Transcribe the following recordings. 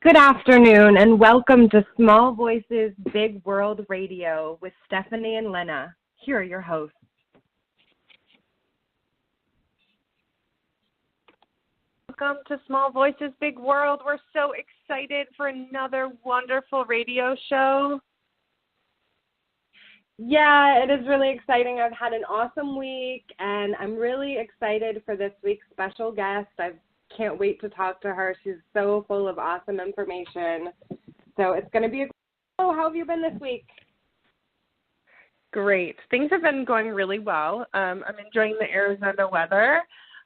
Good afternoon and welcome to Small Voices Big World Radio with Stephanie and Lina. Here are your hosts. Welcome to Small Voices Big World. We're so excited for another wonderful radio show. Yeah, it is really exciting. I've had an awesome week and I'm really excited for this week's special guest. I can't wait to talk to her. She's so full of awesome information. So it's going to be a Oh, how have you been this week? Great. Things have been going really well. I'm enjoying the Arizona weather.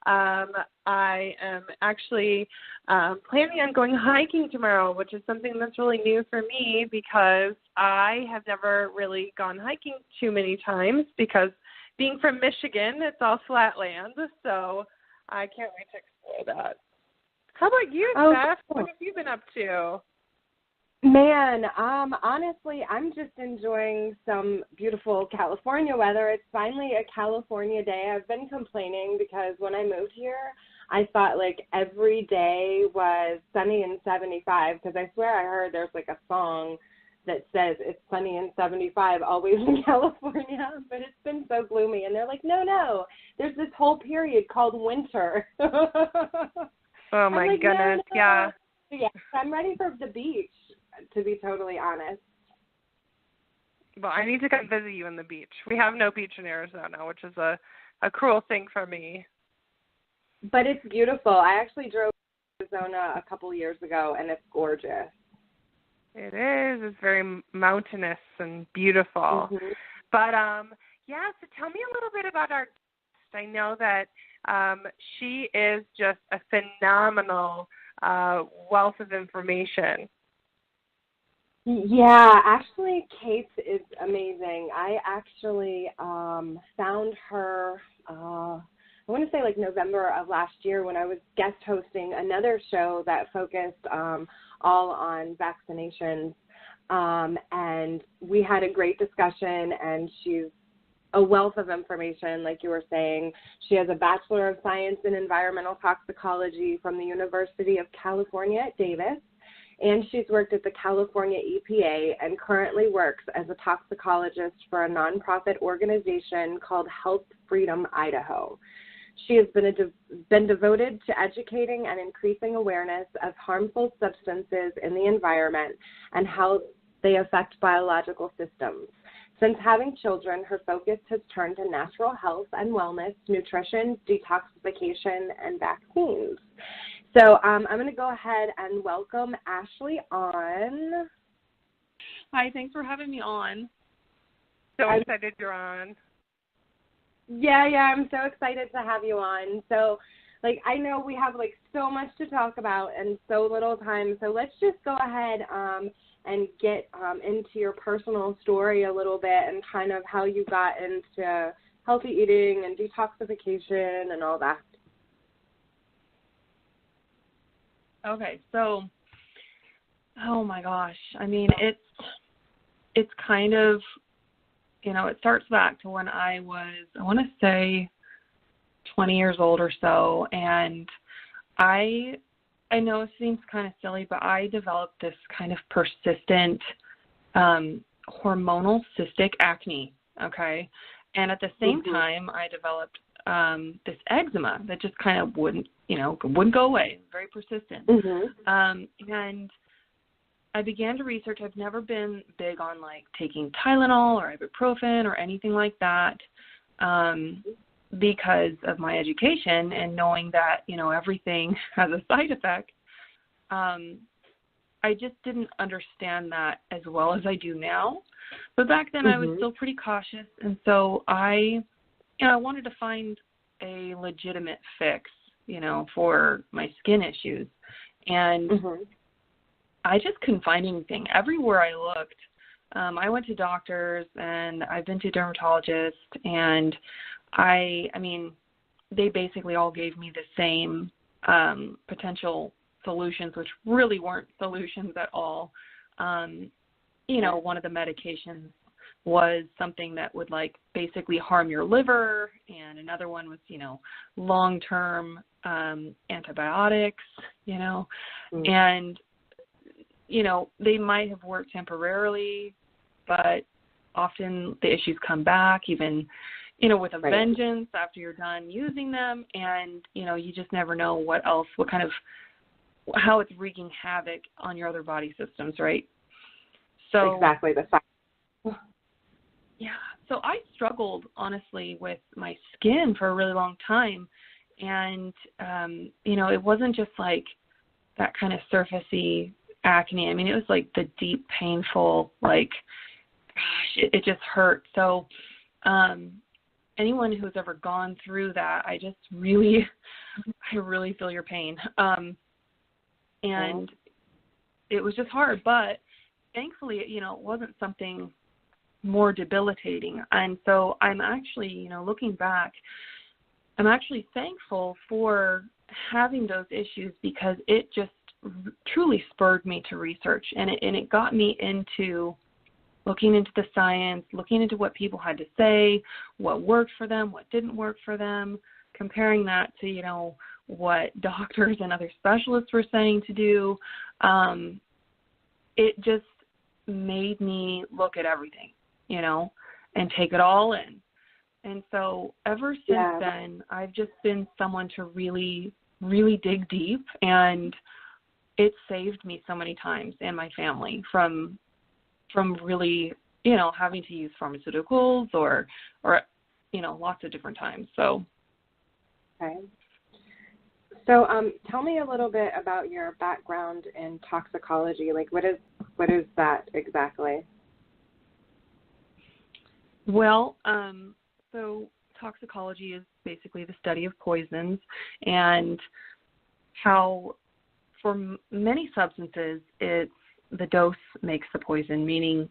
I am actually planning on going hiking tomorrow, which is something that's really new for me because I have never really gone hiking too many times because being from Michigan, it's all flat land, so I can't wait to explore that. How about you, Steph? Cool. What have you been up to? Man, honestly, I'm just enjoying some beautiful California weather. It's finally a California day. I've been complaining because when I moved here, I thought like every day was sunny and 75 because I swear I heard there's like a song that says it's sunny and 75 always in California, but it's been so gloomy. And they're like, no, there's this whole period called winter. Oh, my like, goodness, no. yeah. Yeah, I'm ready for the beach, to be totally honest. Well, I need to come visit you on the beach. We have no beach in Arizona, which is a cruel thing for me. But it's beautiful. I actually drove to Arizona a couple years ago, and it's gorgeous. It is. It's very mountainous and beautiful. Mm-hmm. But, so tell me a little bit about our guest. I know that she is just a phenomenal wealth of information. Yeah, actually, Cates is amazing. I actually found her, I want to say like November of last year when I was guest hosting another show that focused all on vaccinations. And we had a great discussion, and she's a wealth of information, like you were saying. She has a Bachelor of Science in Environmental Toxicology from the University of California at Davis, and she's worked at the California EPA and currently works as a toxicologist for a nonprofit organization called Health Freedom Idaho. She has been devoted to educating and increasing awareness of harmful substances in the environment and how they affect biological systems. Since having children, her focus has turned to natural health and wellness, nutrition, detoxification, and vaccines. So I'm going to go ahead and welcome Ashley on. Hi, thanks for having me on. So excited you're on. Yeah, I'm so excited to have you on. So, I know we have, so much to talk about and so little time, so let's just go ahead and get into your personal story a little bit and kind of how you got into healthy eating and detoxification and all that. Okay, so, oh my gosh, I mean, it's kind of, it starts back to when I was, I want to say 20 years old or so, and I know it seems kind of silly, but I developed this kind of persistent hormonal cystic acne, okay? And at the same time, I developed this eczema that just kind of wouldn't go away, very persistent. And I began to research. I've never been big on, taking Tylenol or ibuprofen or anything like that because of my education and knowing that, everything has a side effect. I just didn't understand that as well as I do now. But back then I was still pretty cautious, and so I wanted to find a legitimate fix, for my skin issues. And I just couldn't find anything. Everywhere I looked, I went to doctors and I've been to dermatologists, and I mean, they basically all gave me the same potential solutions, which really weren't solutions at all. One of the medications was something that would basically harm your liver, and another one was, long-term antibiotics, and they might have worked temporarily, but often the issues come back, even, with a vengeance after you're done using them. And, you just never know how it's wreaking havoc on your other body systems, right? So exactly. Yeah. So I struggled, honestly, with my skin for a really long time. And, it wasn't just like that kind of surfacey acne. I mean, it was like the deep, painful, like, gosh, it just hurt. So anyone who's ever gone through that, I really feel your pain. And it was just hard. But thankfully, it wasn't something more debilitating. And so I'm actually, looking back, I'm actually thankful for having those issues, because it just truly spurred me to research, and it got me into looking into the science, looking into what people had to say, what worked for them, what didn't work for them, comparing that to, what doctors and other specialists were saying to do. It just made me look at everything, and take it all in. And so ever since then, I've just been someone to really, really dig deep, and it saved me so many times and my family from really, having to use pharmaceuticals or lots of different times. So. Okay. So tell me a little bit about your background in toxicology. Like, what is that exactly? Well, so toxicology is basically the study of poisons, and how for many substances, it's the dose makes the poison, meaning,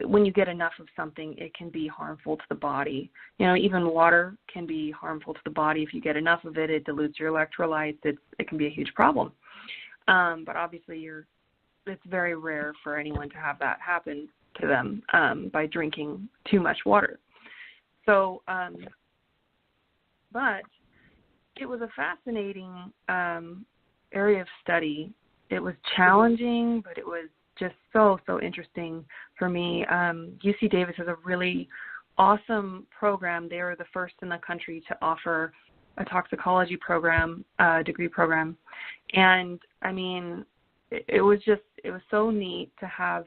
when you get enough of something, it can be harmful to the body. Even water can be harmful to the body. If you get enough of it, it dilutes your electrolytes. It can be a huge problem. But obviously it's very rare for anyone to have that happen to them by drinking too much water. So, but it was a fascinating area of study. It was challenging, but it was just so interesting for me. UC Davis is a really awesome program. They were the first in the country to offer a toxicology program, degree program. And I mean, it was so neat to have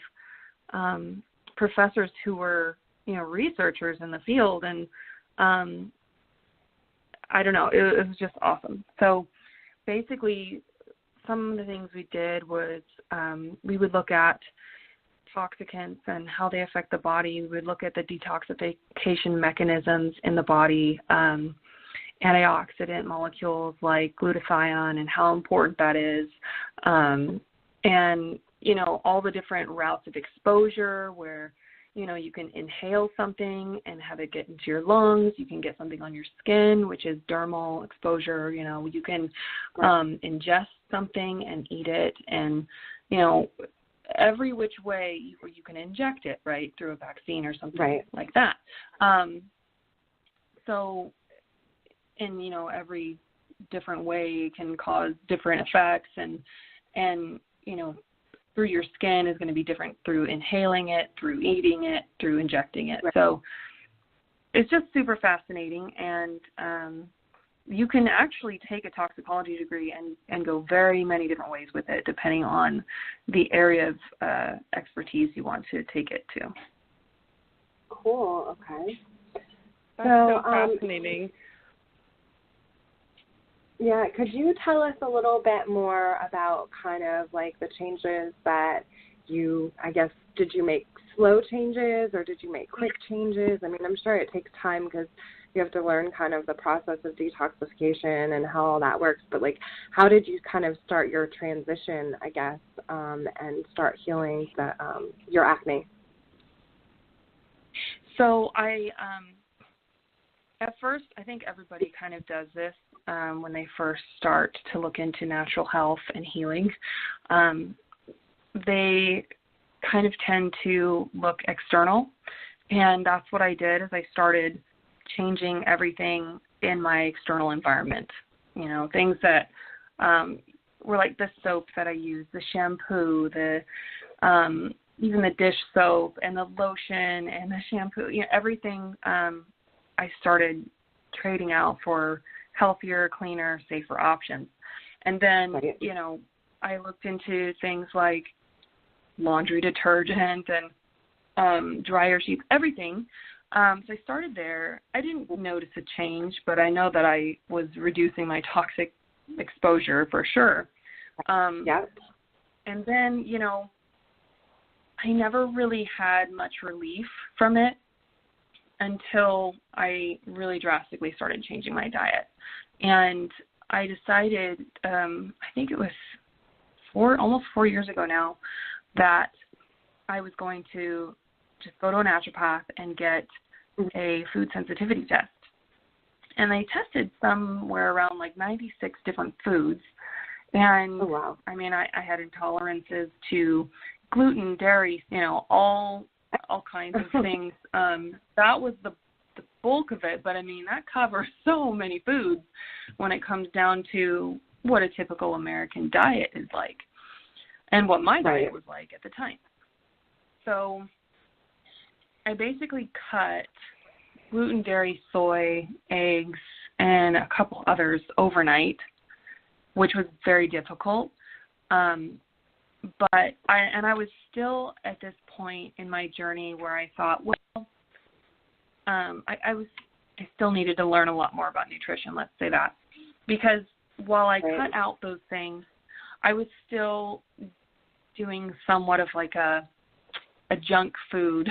professors who were, researchers in the field. And I don't know, it was just awesome. So basically, some of the things we did was we would look at toxicants and how they affect the body. We would look at the detoxification mechanisms in the body, antioxidant molecules like glutathione and how important that is, and, all the different routes of exposure where, you can inhale something and have it get into your lungs. You can get something on your skin, which is dermal exposure. You can ingest something and eat it, and, every which way you can inject it, right, through a vaccine or something like that. So, and, every different way can cause different effects, and through your skin is going to be different through inhaling it, through eating it, through injecting it. So it's just super fascinating, and you can actually take a toxicology degree and go very many different ways with it, depending on the area of expertise you want to take it to. Cool. Okay. That's so fascinating. Yeah, could you tell us a little bit more about kind of like the changes that did you make slow changes or did you make quick changes? I mean, I'm sure it takes time because you have to learn kind of the process of detoxification and how all that works. But like, how did you kind of start your transition, I guess, and start healing your acne? So at first, I think everybody kind of does this when they first start to look into natural health and healing. They kind of tend to look external, and that's what I did. Is I started changing everything in my external environment. Things that were like the soap that I use, the shampoo, the even the dish soap and the lotion and the shampoo, everything I started trading out for healthier, cleaner, safer options. And then, I looked into things like laundry detergent and dryer sheets, everything. So I started there. I didn't notice a change, but I know that I was reducing my toxic exposure for sure. And then, I never really had much relief from it until I really drastically started changing my diet. And I decided, I think it was almost 4 years ago now, that I was going to just go to a naturopath and get a food sensitivity test. And they tested somewhere around like 96 different foods. And I mean, I had intolerances to gluten, dairy, all kinds of things. That was the bulk of it, but I mean, that covers so many foods when it comes down to what a typical American diet is like and what my diet was like at the time. So I basically cut gluten, dairy, soy, eggs, and a couple others overnight, which was very difficult. But I was still at this point in my journey where I thought, well, I still needed to learn a lot more about nutrition, let's say that. Because while I cut out those things, I was still doing somewhat of like a junk food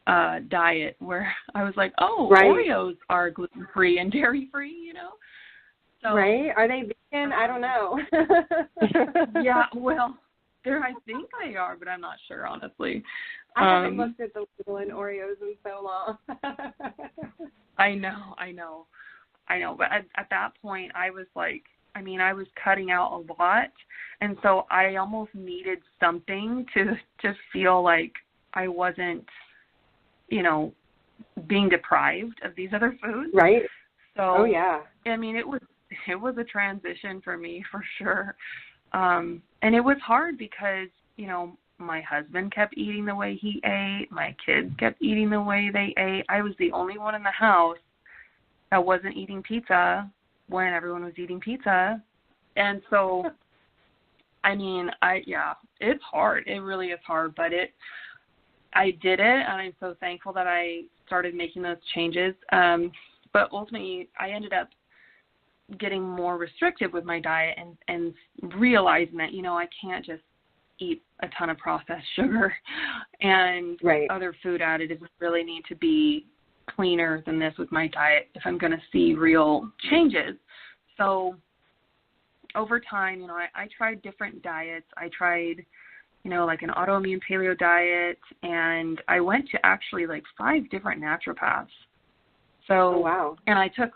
diet where I was like, Oreos are gluten-free and dairy-free, So, Are they vegan? I don't know. Yeah, well, I think they are, but I'm not sure, honestly. I haven't looked at the label in Oreos in so long. I know. But at that point, I was like, I was cutting out a lot, and so I almost needed something to feel like I wasn't, being deprived of these other foods. Right. So, it was a transition for me for sure. And it was hard because, my husband kept eating the way he ate. My kids kept eating the way they ate. I was the only one in the house that wasn't eating pizza when everyone was eating pizza. And so, it's hard. It really is hard, but I did it, and I'm so thankful that I started making those changes. But ultimately, I ended up getting more restrictive with my diet and realizing that, I can't just eat a ton of processed sugar and other food additives. Really need to be cleaner than this with my diet if I'm going to see real changes. So over time, I tried different diets. I tried, like an autoimmune paleo diet, and I went to actually like 5 different naturopaths. So, and I took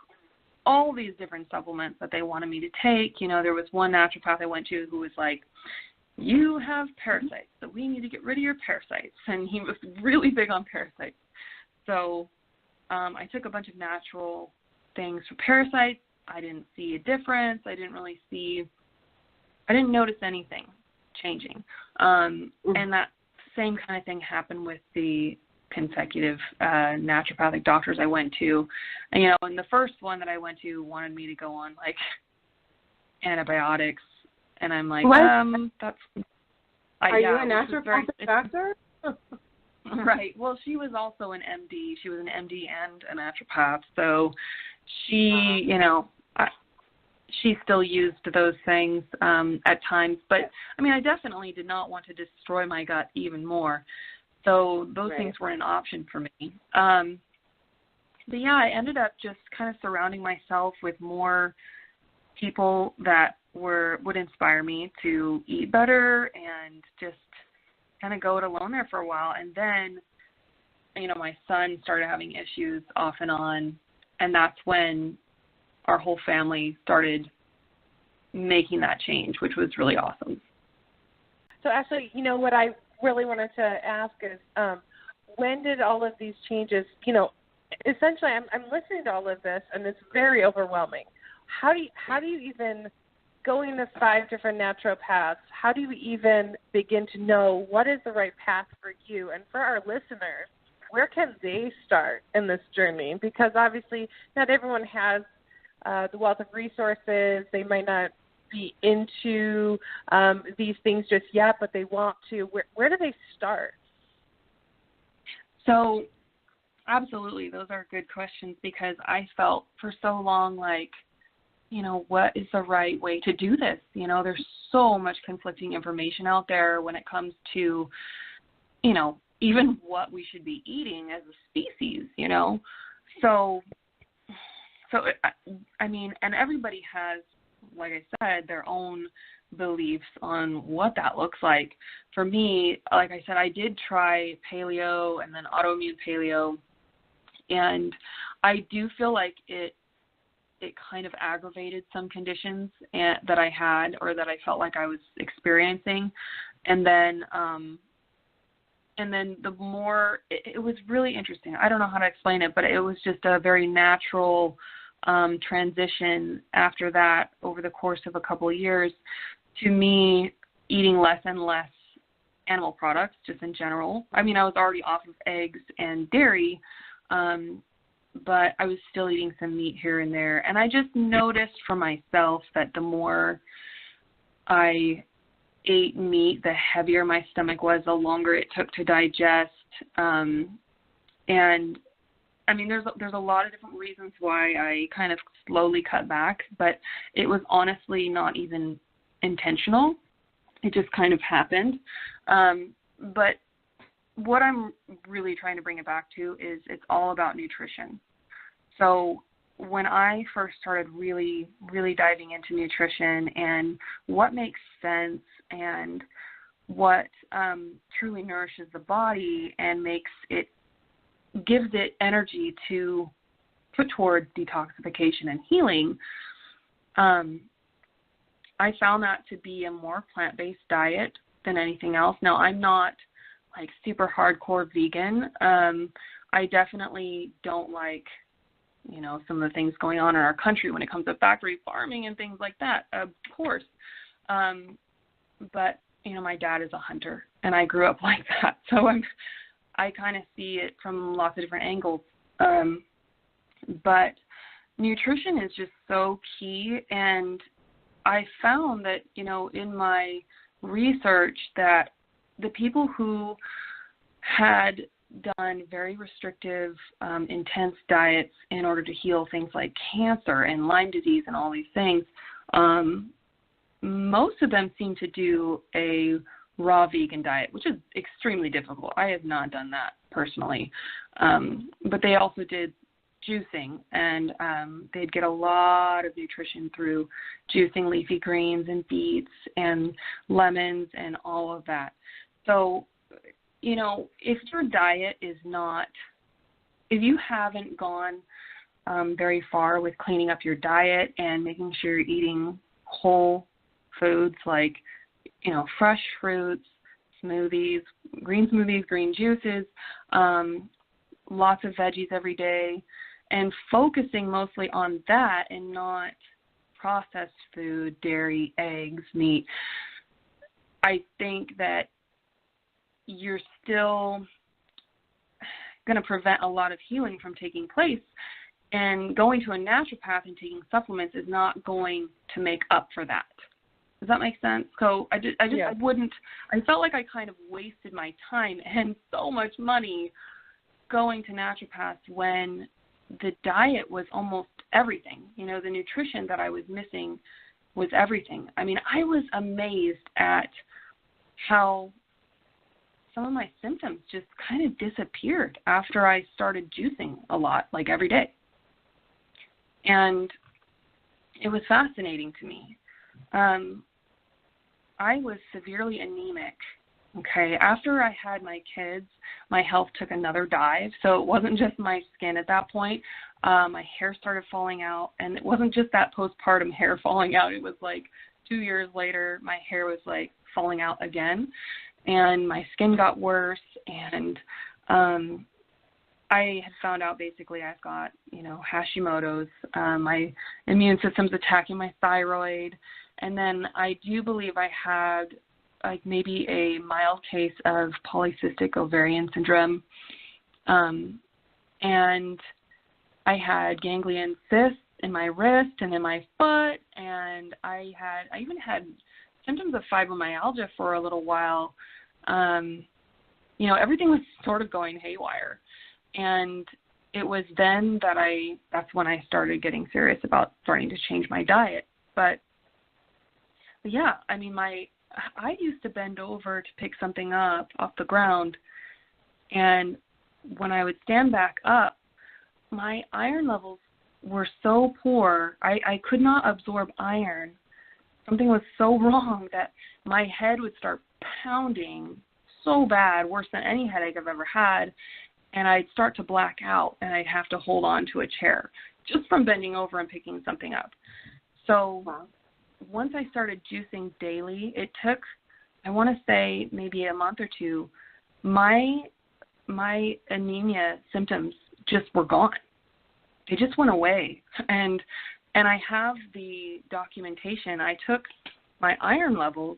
all these different supplements that they wanted me to take. There was one naturopath I went to who was like, you have parasites, so we need to get rid of your parasites. And he was really big on parasites. So I took a bunch of natural things for parasites. I didn't see a difference. I didn't notice anything changing. And that same kind of thing happened with the consecutive naturopathic doctors I went to. And, and the first one that I went to wanted me to go on like antibiotics, and I'm like, that's. Are you a naturopathic doctor? Right. Well, she was also an MD. She was an MD and a naturopath, so she, she still used those things at times. But I definitely did not want to destroy my gut even more. So those things weren't an option for me. But I ended up just kind of surrounding myself with more people that would inspire me to eat better and just kind of go it alone there for a while. And then, my son started having issues off and on, and that's when our whole family started making that change, which was really awesome. So Ashley, what I really wanted to ask is, when did all of these changes, essentially I'm listening to all of this and it's very overwhelming. How do you even going to 5 different naturopaths, how do you even begin to know what is the right path for you? And for our listeners, where can they start in this journey? Because obviously not everyone has the wealth of resources. They might not be into these things just yet, but they want to. Where do they start? So absolutely, those are good questions, because I felt for so long like, what is the right way to do this? There's so much conflicting information out there when it comes to, even what we should be eating as a species, So, and everybody has, like I said, their own beliefs on what that looks like. For me, like I said, I did try paleo and then autoimmune paleo, and I do feel like it kind of aggravated some conditions that I had, or that I felt like I was experiencing. And then the more, it was really interesting. I don't know how to explain it, but it was just a very natural transition after that, over the course of a couple of years, to me eating less and less animal products, just in general. I was already off of eggs and dairy, but I was still eating some meat here and there. And I just noticed for myself that the more I ate meat, the heavier my stomach was, the longer it took to digest. And there's a lot of different reasons why I kind of slowly cut back, but it was honestly not even intentional. It just kind of happened. But what I'm really trying to bring it back to is it's all about nutrition. So when I first started really, really diving into nutrition and what makes sense and what truly nourishes the body and gives it energy to put towards detoxification and healing, I found that to be a more plant-based diet than anything else. Now, I'm not like super hardcore vegan. I definitely don't like, some of the things going on in our country when it comes to factory farming and things like that, of course. But, my dad is a hunter, and I grew up like that. So I kind of see it from lots of different angles. But nutrition is just so key. And I found that, in my research, that the people who had done very restrictive, intense diets in order to heal things like cancer and Lyme disease and all these things, most of them seem to do a raw vegan diet, which is extremely difficult. I have not done that personally. But they also did juicing, and they'd get a lot of nutrition through juicing leafy greens and beets and lemons and all of that. So, if your diet is not, if you haven't gone very far with cleaning up your diet and making sure you're eating whole foods like, fresh fruits, smoothies, green juices, lots of veggies every day, and focusing mostly on that and not processed food, dairy, eggs, meat, I think that you're still going to prevent a lot of healing from taking place. And going to a naturopath and taking supplements is not going to make up for that. Does that make sense? So I felt like I kind of wasted my time and so much money going to naturopaths when the diet was almost everything. The nutrition that I was missing was everything. I was amazed at how some of my symptoms just kind of disappeared after I started juicing a lot, like every day. And it was fascinating to me. I was severely anemic. Okay, after I had my kids, my health took another dive. So it wasn't just my skin at that point. My hair started falling out, and it wasn't just that postpartum hair falling out. It was like 2 years later, my hair was like falling out again, and my skin got worse. And I had found out basically I've got, Hashimoto's. My immune system's attacking my thyroid. And then I do believe I had like maybe a mild case of polycystic ovarian syndrome. And I had ganglion cysts in my wrist and in my foot, and I even had symptoms of fibromyalgia for a little while. Everything was sort of going haywire. And it was then that's when I started getting serious about starting to change my diet. But yeah, I mean, I used to bend over to pick something up off the ground, and when I would stand back up, my iron levels were so poor, I could not absorb iron. Something was so wrong that my head would start pounding so bad, worse than any headache I've ever had, and I'd start to black out, and I'd have to hold on to a chair just from bending over and picking something up. So once I started juicing daily, it took, I want to say, maybe a month or two, my anemia symptoms just were gone. They just went away. And I have the documentation. I took my iron levels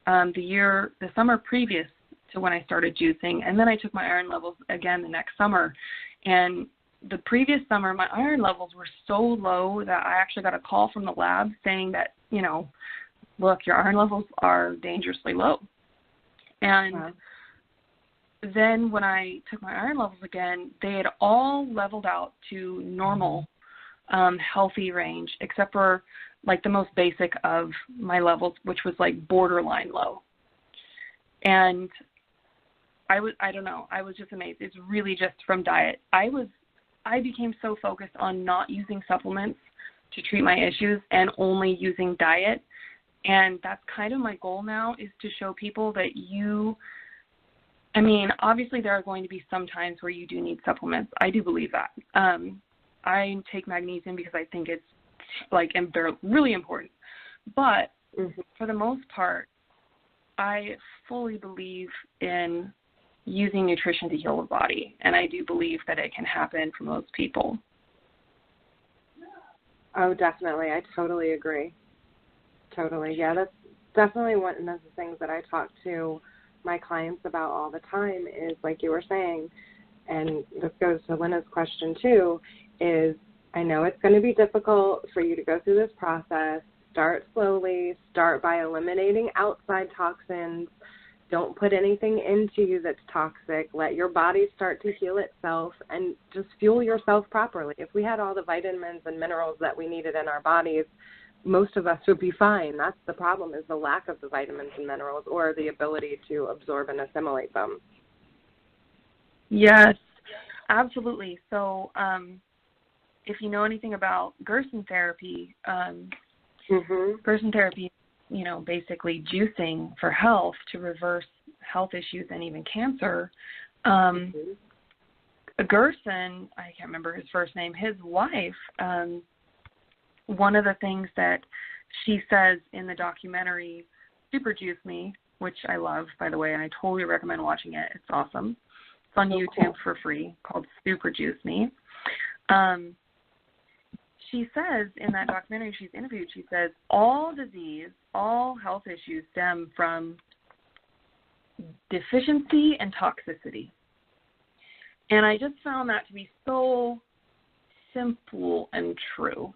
the summer previous to when I started juicing, and then I took my iron levels again the next summer. And the previous summer, my iron levels were so low that I actually got a call from the lab saying that, look, your iron levels are dangerously low. And then when I took my iron levels again, they had all leveled out to normal, healthy range, except for like the most basic of my levels, which was like borderline low. And I don't know, I was just amazed. It's really just from diet. I became so focused on not using supplements to treat my issues and only using diet. And that's kind of my goal now, is to show people that obviously there are going to be some times where you do need supplements. I do believe that. I take magnesium because I think it's they're really important. But for the most part, I fully believe in using nutrition to heal the body, and I do believe that it can happen for most people. Oh, definitely. I totally agree. Totally. Yeah, that's definitely one of the things that I talk to my clients about all the time is, like you were saying, and this goes to Lina's question too, is I know it's going to be difficult for you to go through this process. Start slowly. Start by eliminating outside toxins. Don't put anything into you that's toxic. Let your body start to heal itself and just fuel yourself properly. If we had all the vitamins and minerals that we needed in our bodies, most of us would be fine. That's the problem, is the lack of the vitamins and minerals or the ability to absorb and assimilate them. Yes, absolutely. So if you know anything about Gerson therapy, Gerson therapy, basically juicing for health to reverse health issues and even cancer. Gerson, I can't remember his first name, his wife, one of the things that she says in the documentary Super Juice Me, which I love, by the way, and I totally recommend watching it. It's awesome. It's on YouTube for free, called Super Juice Me. She says in that documentary she's interviewed, she says, all disease, all health issues stem from deficiency and toxicity. And I just found that to be so simple and true,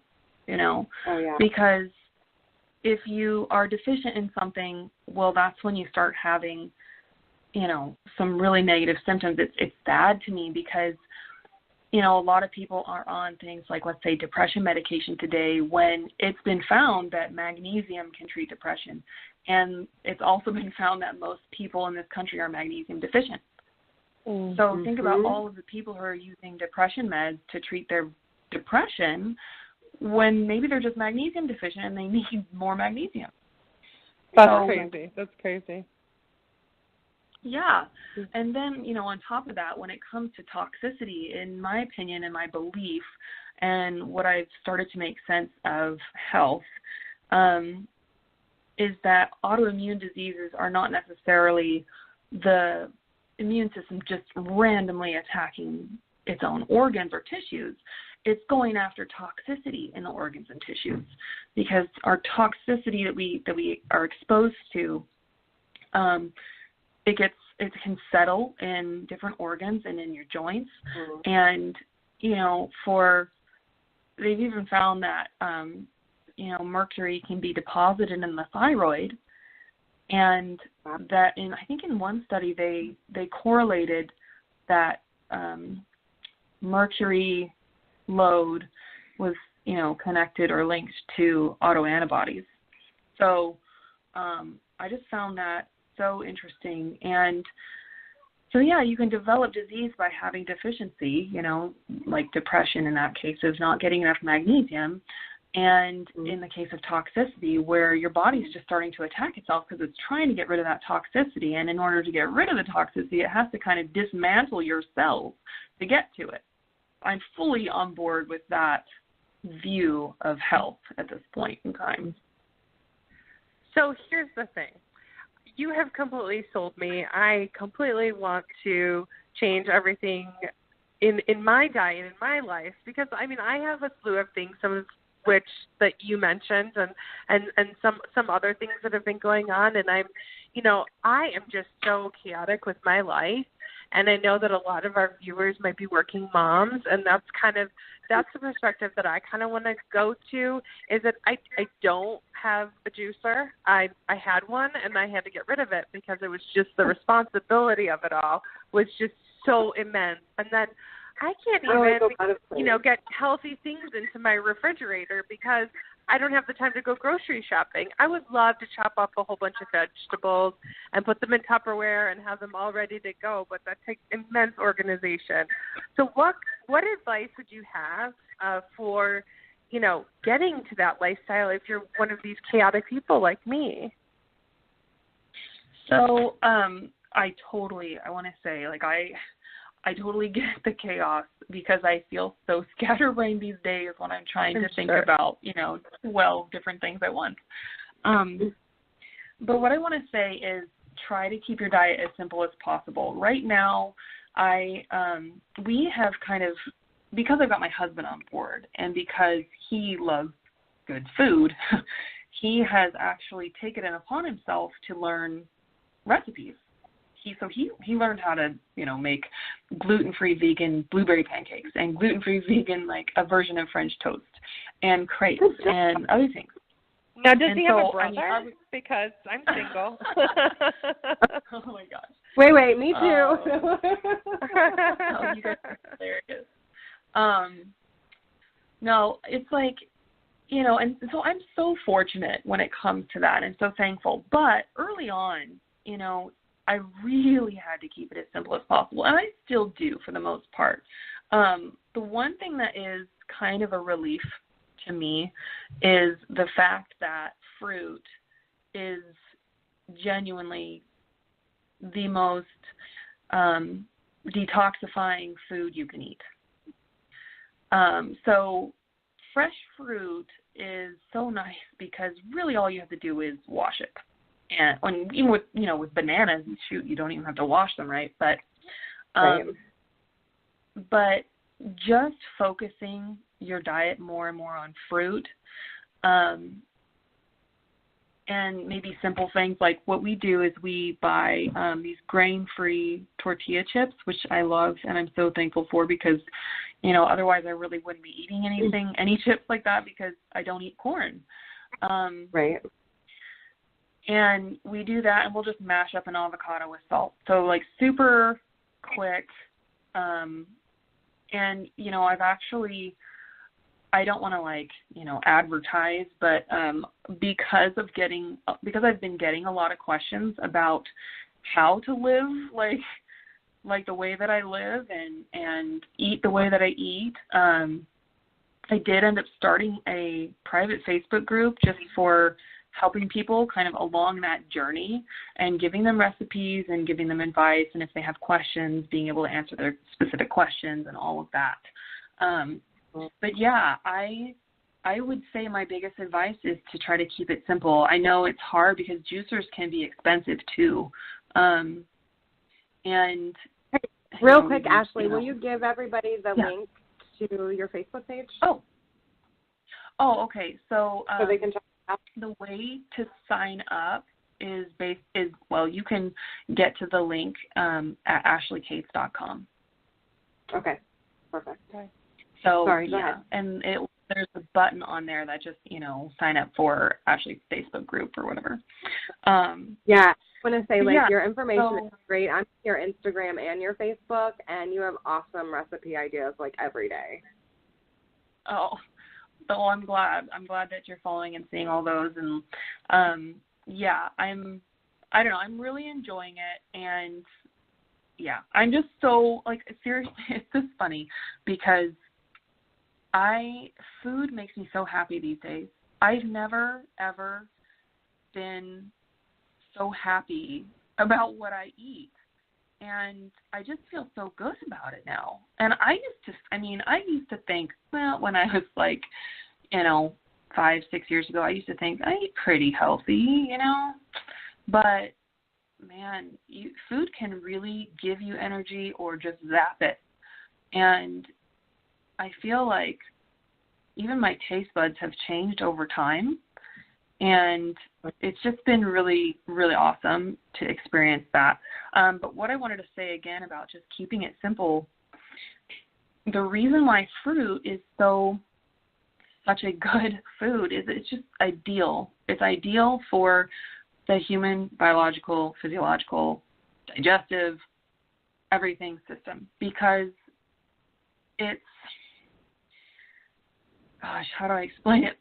because if you are deficient in something, well, that's when you start having, some really negative symptoms. It's sad to me because, a lot of people are on things like, let's say, depression medication today, when it's been found that magnesium can treat depression. And it's also been found that most people in this country are magnesium deficient. So think about all of the people who are using depression meds to treat their depression when maybe they're just magnesium deficient and they need more magnesium. That's crazy. Yeah. And then, on top of that, when it comes to toxicity, in my opinion and my belief, and what I've started to make sense of health, is that autoimmune diseases are not necessarily the immune system just randomly attacking its own organs or tissues. it's going after toxicity in the organs and tissues, because our toxicity that we are exposed to, it can settle in different organs and in your joints. And, they've even found that, mercury can be deposited in the thyroid, and that I think in one study they correlated that mercury load was, connected or linked to autoantibodies. So I just found that so interesting. And so, yeah, you can develop disease by having deficiency, like depression in that case of not getting enough magnesium. And in the case of toxicity, where your body's just starting to attack itself because it's trying to get rid of that toxicity. And in order to get rid of the toxicity, it has to kind of dismantle your cells to get to it. I'm fully on board with that view of health at this point in time. So here's the thing. You have completely sold me. I completely want to change everything in my diet, in my life, because, I have a slew of things, some of which that you mentioned, and some other things that have been going on, and I am just so chaotic with my life, and I know that a lot of our viewers might be working moms, and that's the perspective that I kind of want to go to, is that I don't have a juicer. I had one, and I had to get rid of it because it was just the responsibility of it all was just so immense. And then I can't even, get healthy things into my refrigerator because I don't have the time to go grocery shopping. I would love to chop up a whole bunch of vegetables and put them in Tupperware and have them all ready to go, but that takes immense organization. So what advice would you have for, getting to that lifestyle if you're one of these chaotic people like me? So I want to say, I totally get the chaos because I feel so scatterbrained these days when I'm trying to think about, 12 different things at once. But what I want to say is try to keep your diet as simple as possible. Right now, we have because I've got my husband on board and because he loves good food, he has actually taken it upon himself to learn recipes. He learned how to, make gluten-free vegan blueberry pancakes and gluten-free vegan, a version of French toast and crepes and other things. Now, does he have a brother? Because I'm single. Oh, my gosh. Wait, me too. Oh, you guys are hilarious. No, it's and so I'm so fortunate when it comes to that and so thankful. But early on, I really had to keep it as simple as possible, and I still do for the most part. The one thing that is kind of a relief to me is the fact that fruit is genuinely the most detoxifying food you can eat. So fresh fruit is so nice because really all you have to do is wash it. And even with bananas, shoot, you don't even have to wash them, right? But but just focusing your diet more and more on fruit, and maybe simple things like what we do is we buy these grain-free tortilla chips, which I love and I'm so thankful for because, otherwise I really wouldn't be eating any chips like that because I don't eat corn. Right. And we do that, and we'll just mash up an avocado with salt. So, super quick. And, I don't want to, advertise, but because I've been getting a lot of questions about how to live, the way that I live and eat the way that I eat, I did end up starting a private Facebook group just for helping people kind of along that journey and giving them recipes and giving them advice. And if they have questions, being able to answer their specific questions and all of that. But yeah, I would say my biggest advice is to try to keep it simple. I know it's hard because juicers can be expensive too. And real quick, Ashley, will you give everybody the link to your Facebook page? Okay. So they can check it out. The way to sign up is you can get to the link at ashleycates.com. Okay, perfect. Okay. So sorry, go ahead. And there's a button on there that just sign up for Ashley's Facebook group or whatever. Yeah, I want to say your information is great. I'm on your Instagram and your Facebook, and you have awesome recipe ideas like every day. Oh, I'm glad. I'm glad that you're following and seeing all those, and I don't know. I'm really enjoying it, and I'm just so seriously. It's just funny because food makes me so happy these days. I've never ever been so happy about what I eat, and I just feel so good about it now. And I used to think, well, when I was 5-6 years ago, I used to think I eat pretty healthy, but man, food can really give you energy or just zap it. And I feel like even my taste buds have changed over time, and it's just been really, really awesome to experience that. But what I wanted to say again about just keeping it simple, the reason why fruit is such a good food is it's just ideal. It's ideal for the human biological, physiological, digestive, everything system, because it's, how do I explain it?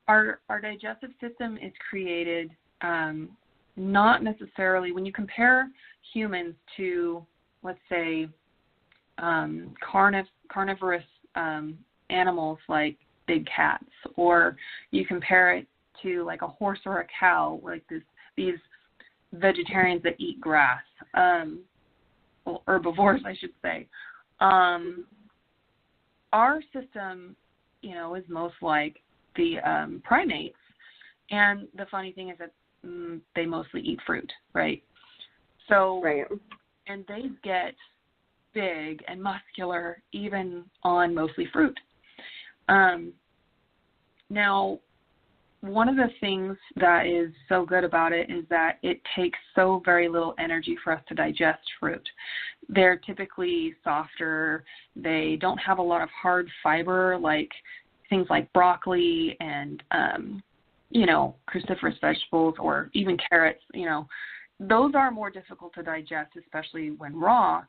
Our digestive system is created not necessarily, when you compare humans to, let's say, carnivorous animals like big cats, or you compare it to like a horse or a cow, like these vegetarians that eat grass, herbivores, I should say. Our system, is most like the primates, and the funny thing is that they mostly eat fruit, right? So, right. And they get big and muscular even on mostly fruit. Now, one of the things that is so good about it is that it takes so very little energy for us to digest fruit. They're typically softer. They don't have a lot of hard fiber, like things like broccoli and, cruciferous vegetables, or even carrots. Those are more difficult to digest, especially when raw.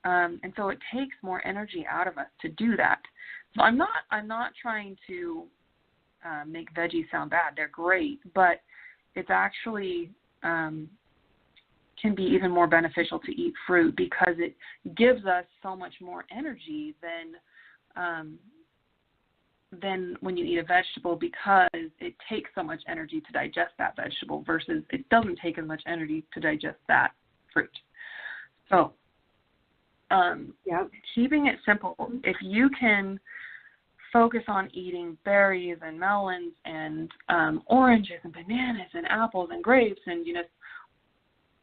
And so it takes more energy out of us to do that. So I'm not trying to make veggies sound bad. They're great, but it's actually can be even more beneficial to eat fruit because it gives us so much more energy than when you eat a vegetable, because it takes so much energy to digest that vegetable versus it doesn't take as much energy to digest that fruit. So keeping it simple, if you can focus on eating berries and melons and oranges and bananas and apples and grapes, and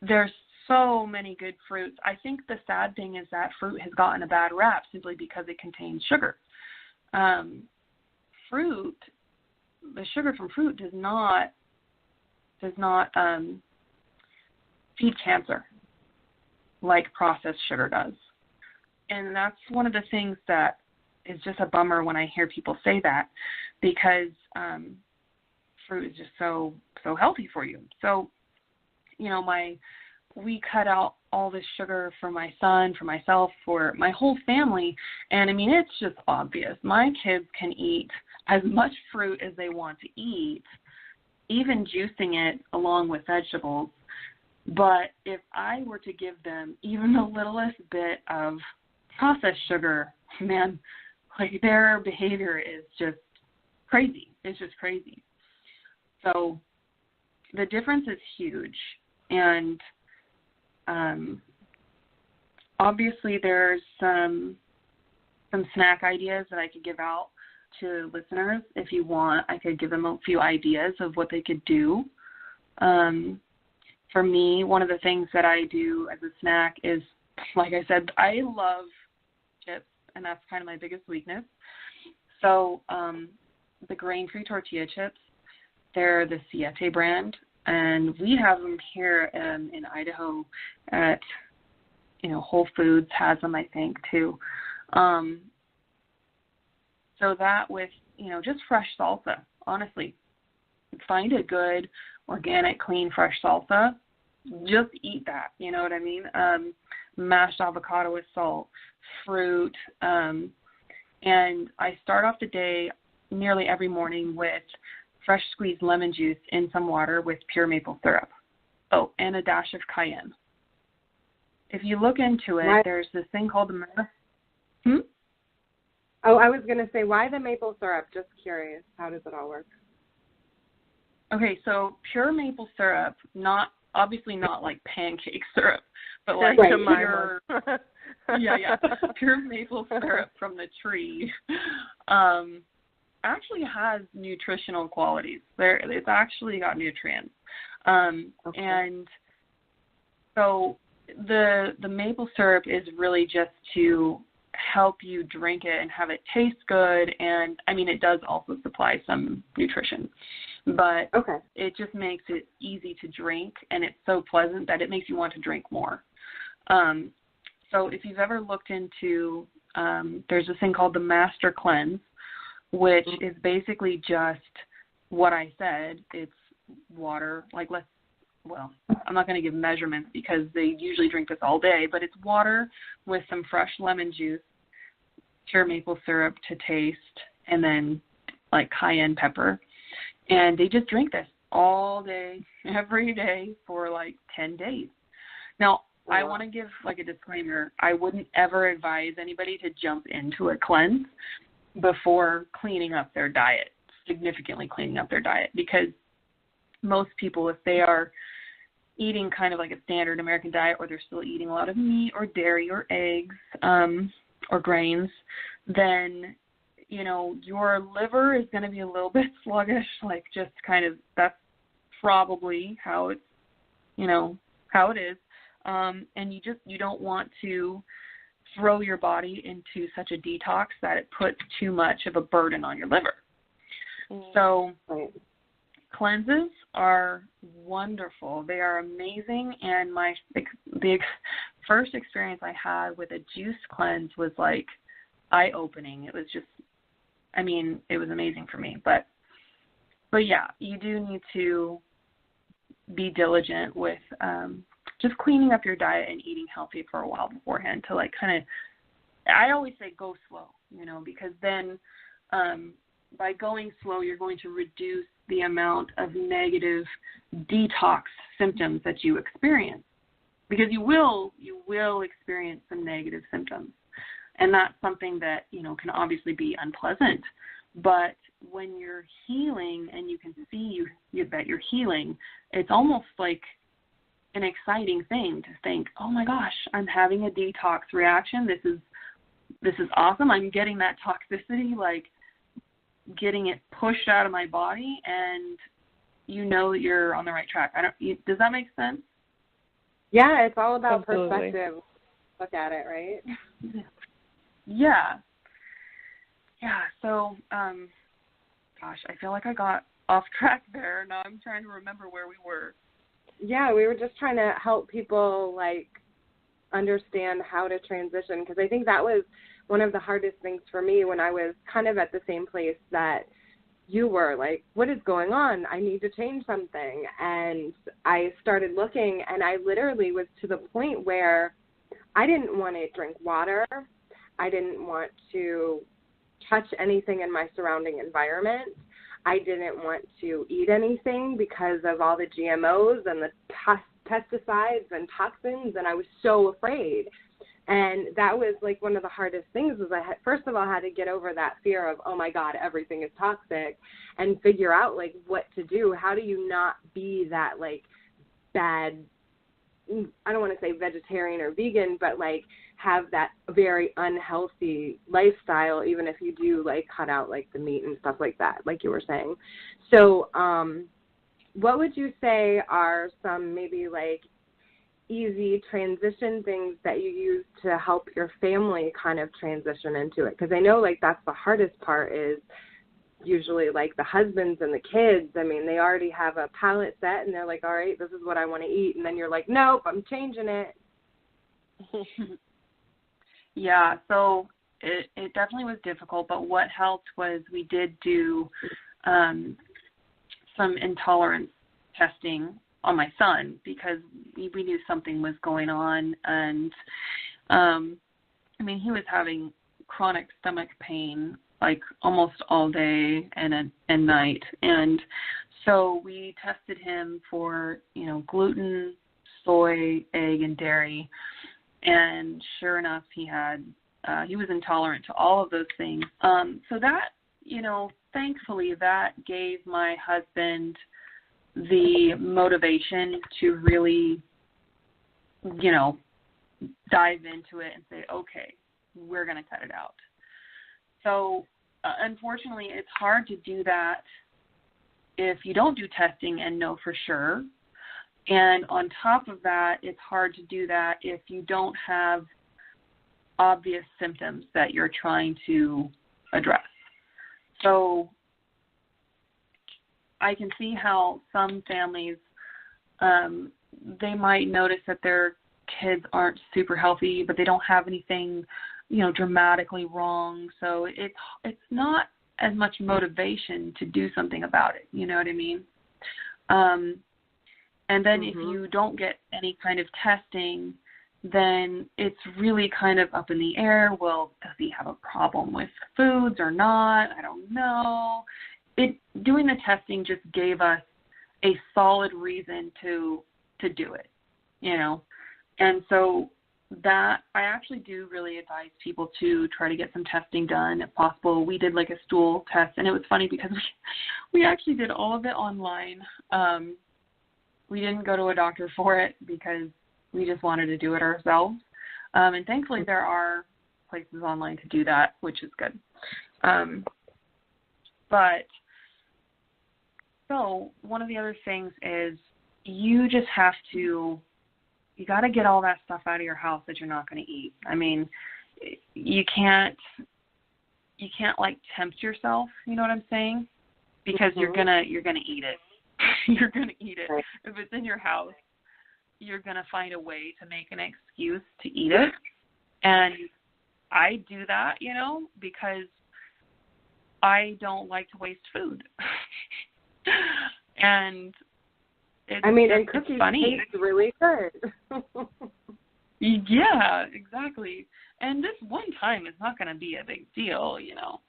there's so many good fruits. I think the sad thing is that fruit has gotten a bad rap simply because it contains sugar. The sugar from fruit does not feed cancer like processed sugar does. And that's one of the things that is just a bummer when I hear people say that, because fruit is just so healthy for you. So, we cut out all this sugar for my son, for myself, for my whole family. And it's just obvious. My kids can eat as much fruit as they want to eat, even juicing it along with vegetables. But if I were to give them even the littlest bit of processed sugar, man, their behavior is just crazy. It's just crazy. So the difference is huge. And obviously there's some snack ideas that I could give out to listeners. If you want, I could give them a few ideas of what they could do. For me, one of the things that I do as a snack is, like I said, I love chips and that's kind of my biggest weakness. So the grain-free tortilla chips, they're the Siete brand, and we have them here in Idaho at, Whole Foods has them, I think, too. So that with, just fresh salsa, honestly. Find a good, organic, clean, fresh salsa. Just eat that, you know what I mean? Mashed avocado with salt, fruit, and I start off the day nearly every morning with fresh squeezed lemon juice in some water with pure maple syrup. Oh, and a dash of cayenne. If you look into it, there's this thing called the Oh, I was going to say, why the maple syrup? Just curious. How does it all work? Okay, so pure maple syrup, obviously not like pancake syrup, but like pure, pure maple syrup from the tree, actually has nutritional qualities. It's actually got nutrients. And so the maple syrup is really just to help you drink it and have it taste good, and I mean it does also supply some nutrition, but it just makes it easy to drink, and it's so pleasant that it makes you want to drink more. So if you've ever looked into, there's this thing called the Master Cleanse, which is basically just what I said. It's water, I'm not going to give measurements because they usually drink this all day, but it's water with some fresh lemon juice, pure maple syrup to taste, and then like cayenne pepper. And they just drink this all day, every day for like 10 days. Now, I want to give like a disclaimer. I wouldn't ever advise anybody to jump into a cleanse before cleaning up their diet, significantly cleaning up their diet, because most people, if they are eating kind of like a standard American diet, or they're still eating a lot of meat or dairy or eggs or grains, then, your liver is going to be a little bit sluggish, like just kind of, that's probably how it's, how it is. And you don't want to throw your body into such a detox that it puts too much of a burden on your liver. So cleanses are wonderful. They are amazing. And the first experience I had with a juice cleanse was like eye-opening. It was just, it was amazing for me. But yeah, you do need to be diligent with just cleaning up your diet and eating healthy for a while beforehand to like kind of, I always say go slow, because then by going slow, you're going to reduce the amount of negative detox symptoms that you experience, because you will experience some negative symptoms. And that's something that, can obviously be unpleasant. But when you're healing and you can see that you're healing, it's almost like an exciting thing to think, oh my gosh, I'm having a detox reaction. This is awesome. I'm getting that toxicity, like getting it pushed out of my body, and that you're on the right track. Does that make sense? Yeah, it's all about perspective. Look at it, right? Yeah. So, gosh, I feel like I got off track there. Now I'm trying to remember where we were. Yeah, we were just trying to help people like understand how to transition, because I think that was one of the hardest things for me when I was kind of at the same place that you were, like, what is going on? I need to change something. And I started looking, and I literally was to the point where I didn't want to drink water. I didn't want to touch anything in my surrounding environment. I didn't want to eat anything because of all the GMOs and the pesticides and toxins, and I was so afraid. And that was like one of the hardest things, was I first of all had to get over that fear of, oh my God, everything is toxic, and figure out like what to do. How do you not be that like bad, I don't want to say vegetarian or vegan, but like have that very unhealthy lifestyle, even if you do like cut out like the meat and stuff like that, like you were saying. So what would you say are some maybe like easy transition things that you use to help your family kind of transition into it? Because I know, like, that's the hardest part is usually, like, the husbands and the kids. I mean, they already have a palate set, and they're like, all right, this is what I want to eat. And then you're like, nope, I'm changing it. Yeah, so it definitely was difficult, but what helped was we did do some intolerance testing on my son because we knew something was going on. And, I mean, he was having chronic stomach pain like almost all day and night. And so we tested him for, you know, gluten, soy, egg, and dairy. And sure enough, he was intolerant to all of those things. So that, you know, thankfully that gave my husband the motivation to really, you know, dive into it and say, okay, we're going to cut it out. So unfortunately, it's hard to do that if you don't do testing and know for sure. And on top of that, it's hard to do that if you don't have obvious symptoms that you're trying to address. So I can see how some families, they might notice that their kids aren't super healthy, but they don't have anything, you know, dramatically wrong. So it's not as much motivation to do something about it. You know what I mean? And then if you don't get any kind of testing, then it's really kind of up in the air. Well, does he have a problem with foods or not? I don't know. Doing the testing just gave us a solid reason to do it, you know. And so that I actually do really advise people to try to get some testing done if possible. We did like a stool test, and it was funny because we actually did all of it online. We didn't go to a doctor for it because we just wanted to do it ourselves. And thankfully there are places online to do that, which is good. But so one of the other things is you just have to, you got to get all that stuff out of your house that you're not going to eat. I mean, you can't like tempt yourself, you know what I'm saying? Because you're going to eat it. You're going to eat it. Right. If it's in your house, you're going to find a way to make an excuse to eat it. And I do that, you know, because I don't like to waste food. And it's, and cookies funny. taste really good. Yeah, exactly. And this one time is not going to be a big deal, you know.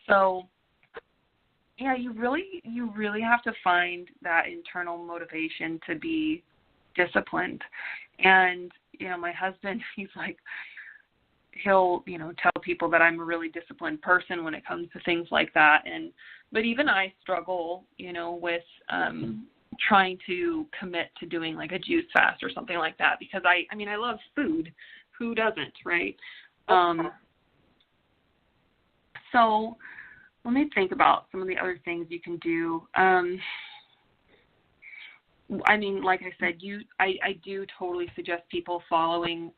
So yeah, you really have to find that internal motivation to be disciplined. And, you know, my husband, he's like, he'll, you know, tell people that I'm a really disciplined person when it comes to things like that. But even I struggle, you know, with trying to commit to doing like a juice fast or something like that because I mean, I love food. Who doesn't, right? So let me think about some of the other things you can do. I mean, like I said, I do totally suggest people following.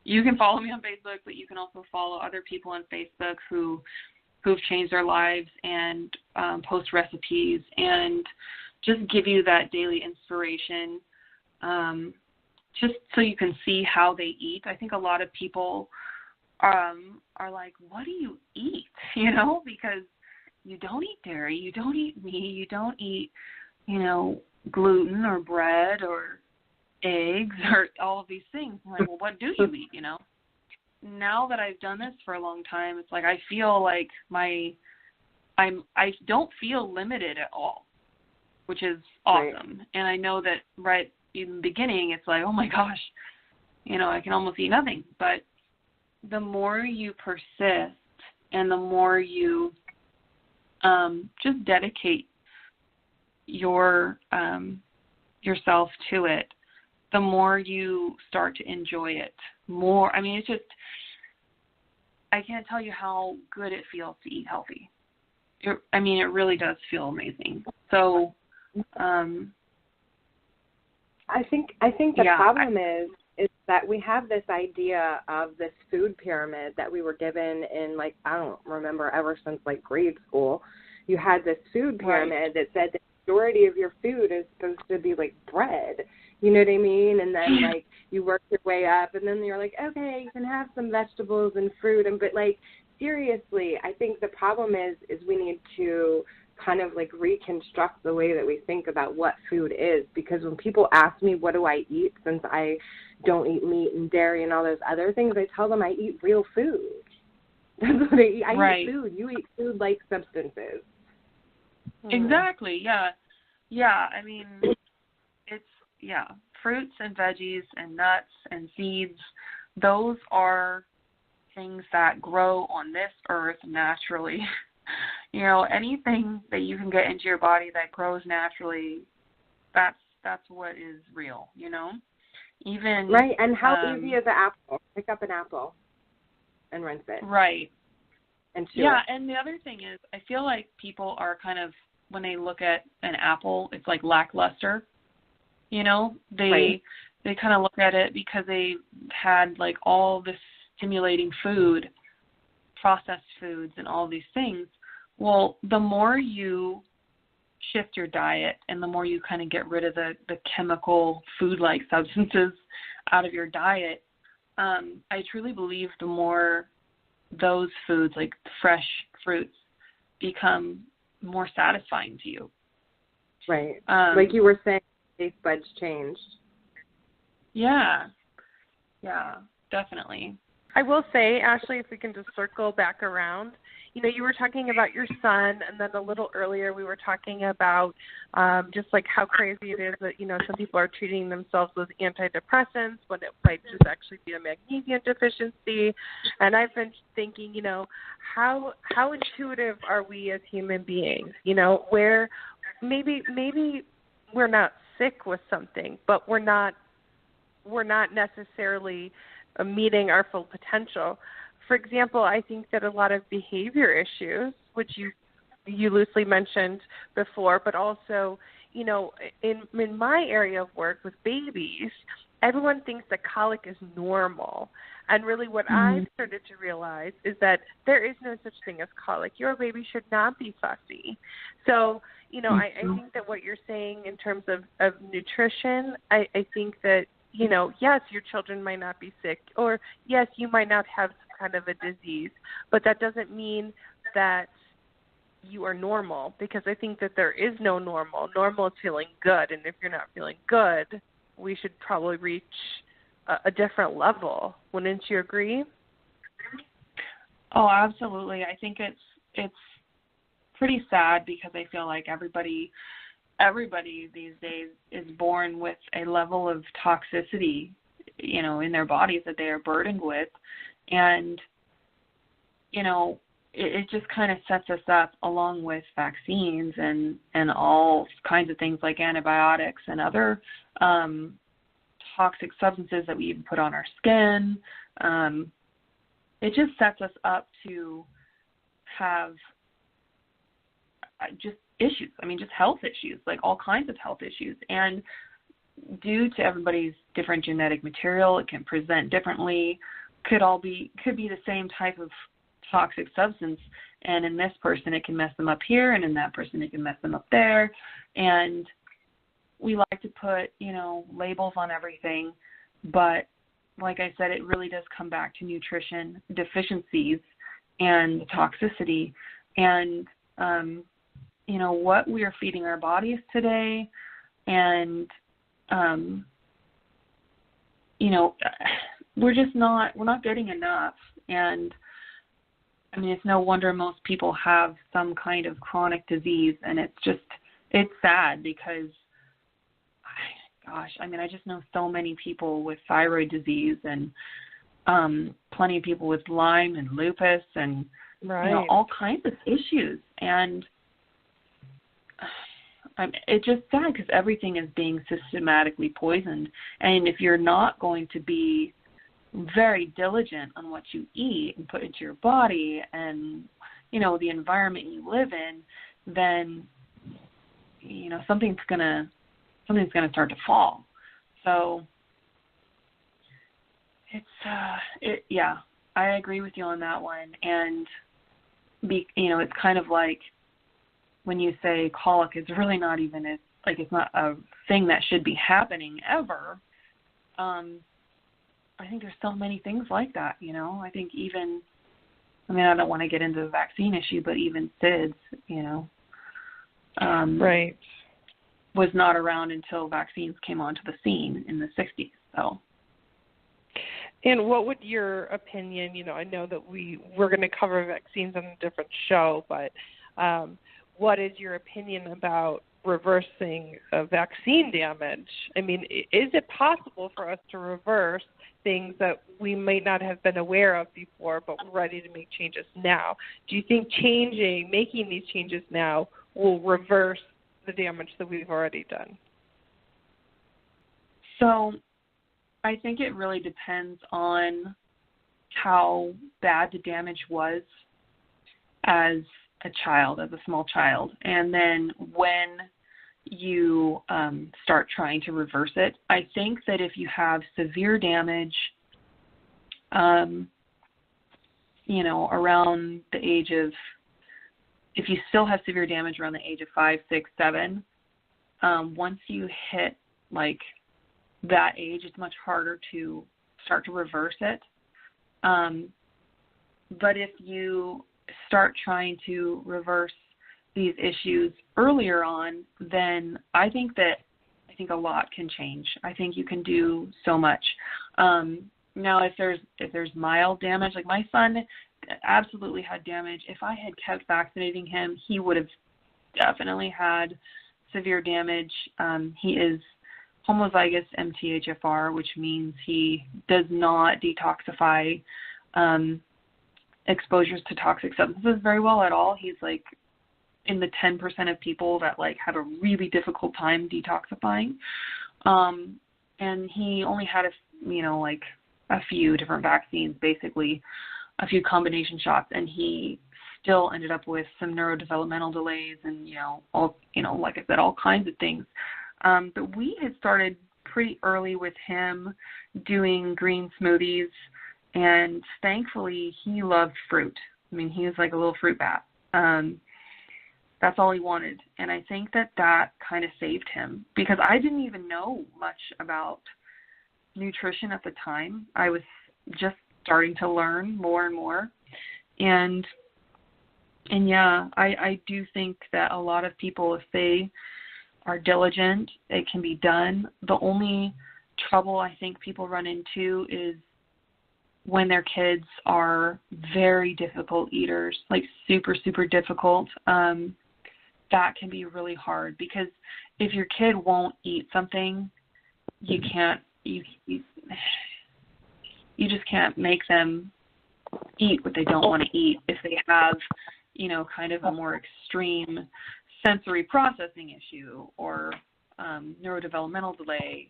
You can follow me on Facebook, but you can also follow other people on Facebook who've changed their lives and post recipes and just give you that daily inspiration, just so you can see how they eat. I think a lot of people are like, what do you eat? You know, because you don't eat dairy, you don't eat meat, you don't eat, you know, gluten or bread or eggs or all of these things. I'm like, well, what do you eat, you know? Now that I've done this for a long time, it's like I feel like I don't feel limited at all, which is awesome. Right. And I know that right in the beginning, it's like, oh my gosh, you know, I can almost eat nothing. But the more you persist and the more you just dedicate yourself to it, the more you start to enjoy it more. I mean, it's just, I can't tell you how good it feels to eat healthy. It really does feel amazing. So I think the problem is that we have this idea of this food pyramid that we were given in, like, I don't remember, ever since like grade school. You had this food pyramid that said the majority of your food is supposed to be like bread. You know what I mean? And then like you work your way up, and then you're like, okay, you can have some vegetables and fruit, but like seriously, I think the problem is we need to kind of like reconstruct the way that we think about what food is, because when people ask me what do I eat, since I don't eat meat and dairy and all those other things, I tell them I eat real food. That's what I eat. I eat food. You eat food-like substances. Exactly. Yeah. I mean, it's fruits and veggies and nuts and seeds. Those are things that grow on this earth naturally. You know, anything that you can get into your body that grows naturally, that's what is real, you know? Even right, and how easy is an apple? Pick up an apple and rinse it. Right. And chew it. And the other thing is, I feel like people are kind of, when they look at an apple, it's like lackluster. You know, they kind of look at it because they had like all this stimulating food, processed foods, and all these things. Well, the more you shift your diet and the more you kind of get rid of the chemical food-like substances out of your diet, I truly believe the more those foods, like fresh fruits, become more satisfying to you. Right. Like you were saying, taste buds changed. Yeah, definitely. I will say, Ashley, if we can just circle back around, you know, you were talking about your son, and then a little earlier we were talking about just like how crazy it is that, you know, some people are treating themselves with antidepressants when it might just actually be a magnesium deficiency. And I've been thinking, you know, how intuitive are we as human beings? You know, where maybe we're not sick with something, but we're not necessarily meeting our full potential. For example, I think that a lot of behavior issues, which you loosely mentioned before, but also, you know, in my area of work with babies, everyone thinks that colic is normal. And really what I've started to realize is that there is no such thing as colic. Your baby should not be fussy. So, you know, I think that what you're saying in terms of nutrition, I think that, you know, yes, your children might not be sick, or yes, you might not have some kind of a disease, but that doesn't mean that you are normal, because I think that there is no normal. Normal is feeling good, and if you're not feeling good, we should probably reach a different level. Wouldn't you agree? Oh, absolutely. I think it's pretty sad, because I feel like everybody these days is born with a level of toxicity, you know, in their bodies that they are burdened with. And, you know, it just kind of sets us up, along with vaccines and all kinds of things like antibiotics and other toxic substances that we even put on our skin. It just sets us up to have just issues. I mean, just health issues, like all kinds of health issues. And due to everybody's different genetic material, it can present differently. Could be the same type of toxic substance, and in this person it can mess them up here, and in that person it can mess them up there. And we like to put, you know, labels on everything, but like I said, it really does come back to nutrition deficiencies and toxicity, and you know, what we are feeding our bodies today, and you know, we're not getting enough. And I mean, it's no wonder most people have some kind of chronic disease, and it's sad, because gosh, I mean, I just know so many people with thyroid disease, and plenty of people with Lyme and lupus, and you know, all kinds of issues. And it's just sad, because everything is being systematically poisoned. And if you're not going to be very diligent on what you eat and put into your body, and, you know, the environment you live in, then, you know, something's gonna start to fall. So yeah, I agree with you on that one. And, it's kind of like when you say colic is really not even, it's not a thing that should be happening ever. I think there's so many things like that, I think even, I don't want to get into the vaccine issue, but even SIDS, right, was not around until vaccines came onto the scene in the 60s. So. And what would your opinion, I know that we're going to cover vaccines on a different show, but what is your opinion about reversing vaccine damage? I mean, is it possible for us to reverse things that we might not have been aware of before, but we're ready to make changes now? Do you think making these changes now will reverse the damage that we've already done? So I think it really depends on how bad the damage was as a child, as a small child, and then when you start trying to reverse it. I think that if you have severe damage, around the age of, if you still have severe damage around the age of 5, 6, 7, once you hit like that age, it's much harder to start to reverse it. But if you start trying to reverse these issues earlier on, then I think a lot can change. I think you can do so much. Now, if there's mild damage, like my son absolutely had damage. If I had kept vaccinating him, he would have definitely had severe damage. He is homozygous MTHFR, which means he does not detoxify exposures to toxic substances very well at all. He's like in the 10% of people that like have a really difficult time detoxifying. And he only had a few different vaccines, basically a few combination shots, and he still ended up with some neurodevelopmental delays and, like I said, all kinds of things. But we had started pretty early with him doing green smoothies, and thankfully he loved fruit. I mean, he was like a little fruit bat. That's all he wanted. And I think that kind of saved him, because I didn't even know much about nutrition at the time. I was just starting to learn more and more. And yeah, I do think that a lot of people, if they are diligent, it can be done. The only trouble I think people run into is when their kids are very difficult eaters, like super, super difficult. That can be really hard, because if your kid won't eat something, you just can't make them eat what they don't want to eat if they have, kind of a more extreme sensory processing issue or neurodevelopmental delay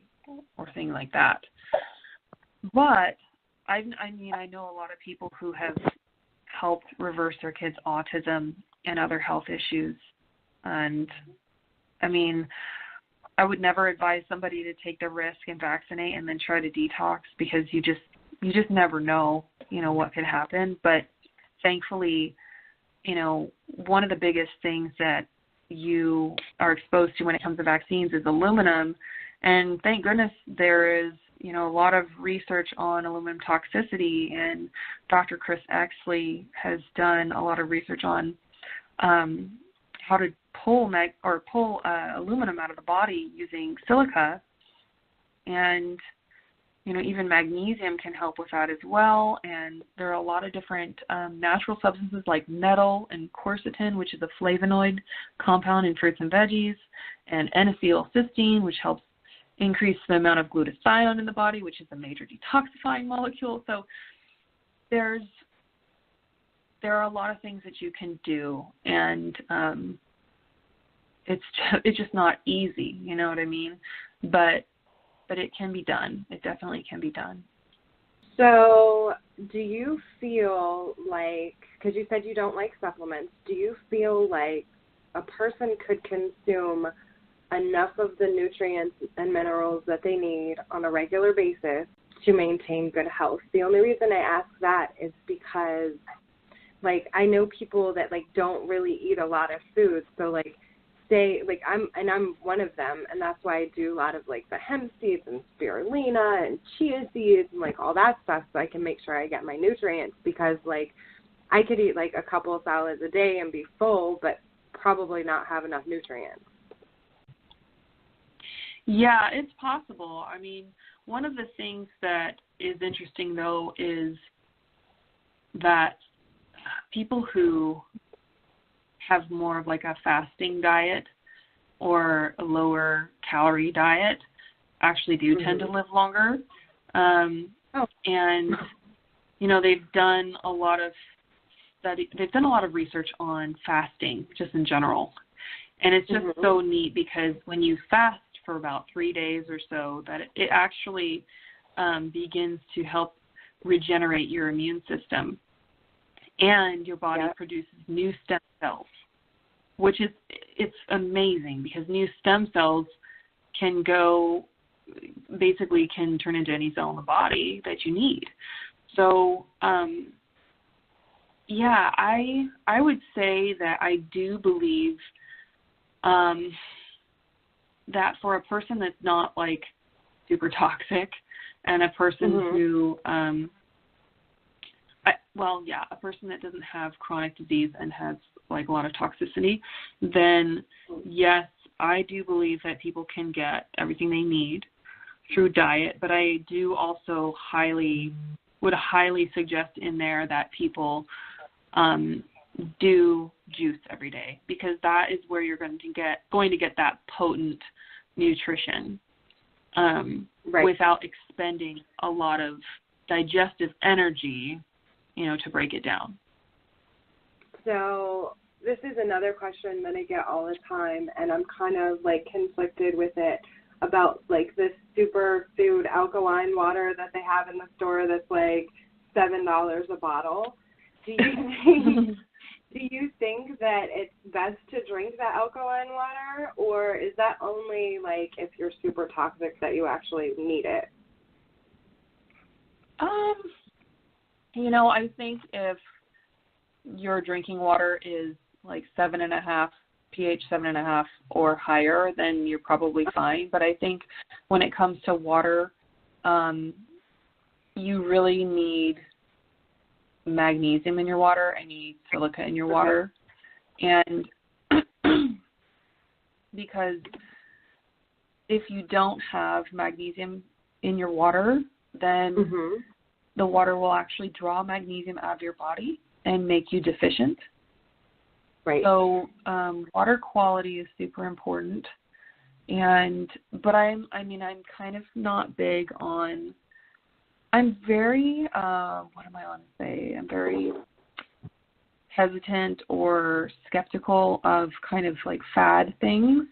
or thing like that. But I know a lot of people who have helped reverse their kids' autism and other health issues. And I would never advise somebody to take the risk and vaccinate and then try to detox, because you just never know, what could happen. But thankfully, one of the biggest things that you are exposed to when it comes to vaccines is aluminum. And thank goodness there is, a lot of research on aluminum toxicity, and Dr. Chris Exley has done a lot of research on how to pull aluminum out of the body using silica. And, even magnesium can help with that as well. And there are a lot of different natural substances like nettle and quercetin, which is a flavonoid compound in fruits and veggies, and N-acetylcysteine, which helps increase the amount of glutathione in the body, which is a major detoxifying molecule. So there are a lot of things that you can do, and it's just not easy, you know what I mean? But it can be done. It definitely can be done. So do you feel like, because you said you don't like supplements, do you feel like a person could consume enough of the nutrients and minerals that they need on a regular basis to maintain good health. The only reason I ask that is because, like, I know people that, like, don't really eat a lot of food. So, like, say, like, I'm one of them, and that's why I do a lot of, like, the hemp seeds and spirulina and chia seeds and, like, all that stuff so I can make sure I get my nutrients, because, like, I could eat, like, a couple of salads a day and be full, but probably not have enough nutrients. Yeah, it's possible. I mean, one of the things that is interesting, though, is that people who have more of like a fasting diet or a lower calorie diet actually do tend to live longer. And, you know, they've done a lot of research on fasting just in general. And it's just so neat because when you fast for about 3 days or so, that it actually begins to help regenerate your immune system. And your body produces new stem cells, which it's amazing because new stem cells can turn into any cell in the body that you need. So, I would say that I do believe that for a person that's not like super toxic and a person who, a person that doesn't have chronic disease and has like a lot of toxicity, then yes, I do believe that people can get everything they need through diet, but I do also would highly suggest in there that people do juice every day, because that is where you're going to get that potent nutrition without expending a lot of digestive energy, you know, to break it down. So this is another question that I get all the time, and I'm kind of like conflicted with it about like this super food alkaline water that they have in the store that's like $7 a bottle. Do you think that it's best to drink that alkaline water, or is that only like if you're super toxic that you actually need it? You know, I think if your drinking water is like 7.5 pH 7.5 or higher, then you're probably fine. But I think when it comes to water, you really need magnesium in your water and you need silica in your water. And because if you don't have magnesium in your water, then the water will actually draw magnesium out of your body and make you deficient. Right. So water quality is super important. But I'm kind of not big on, I'm very, I'm very hesitant or skeptical of kind of like fad things.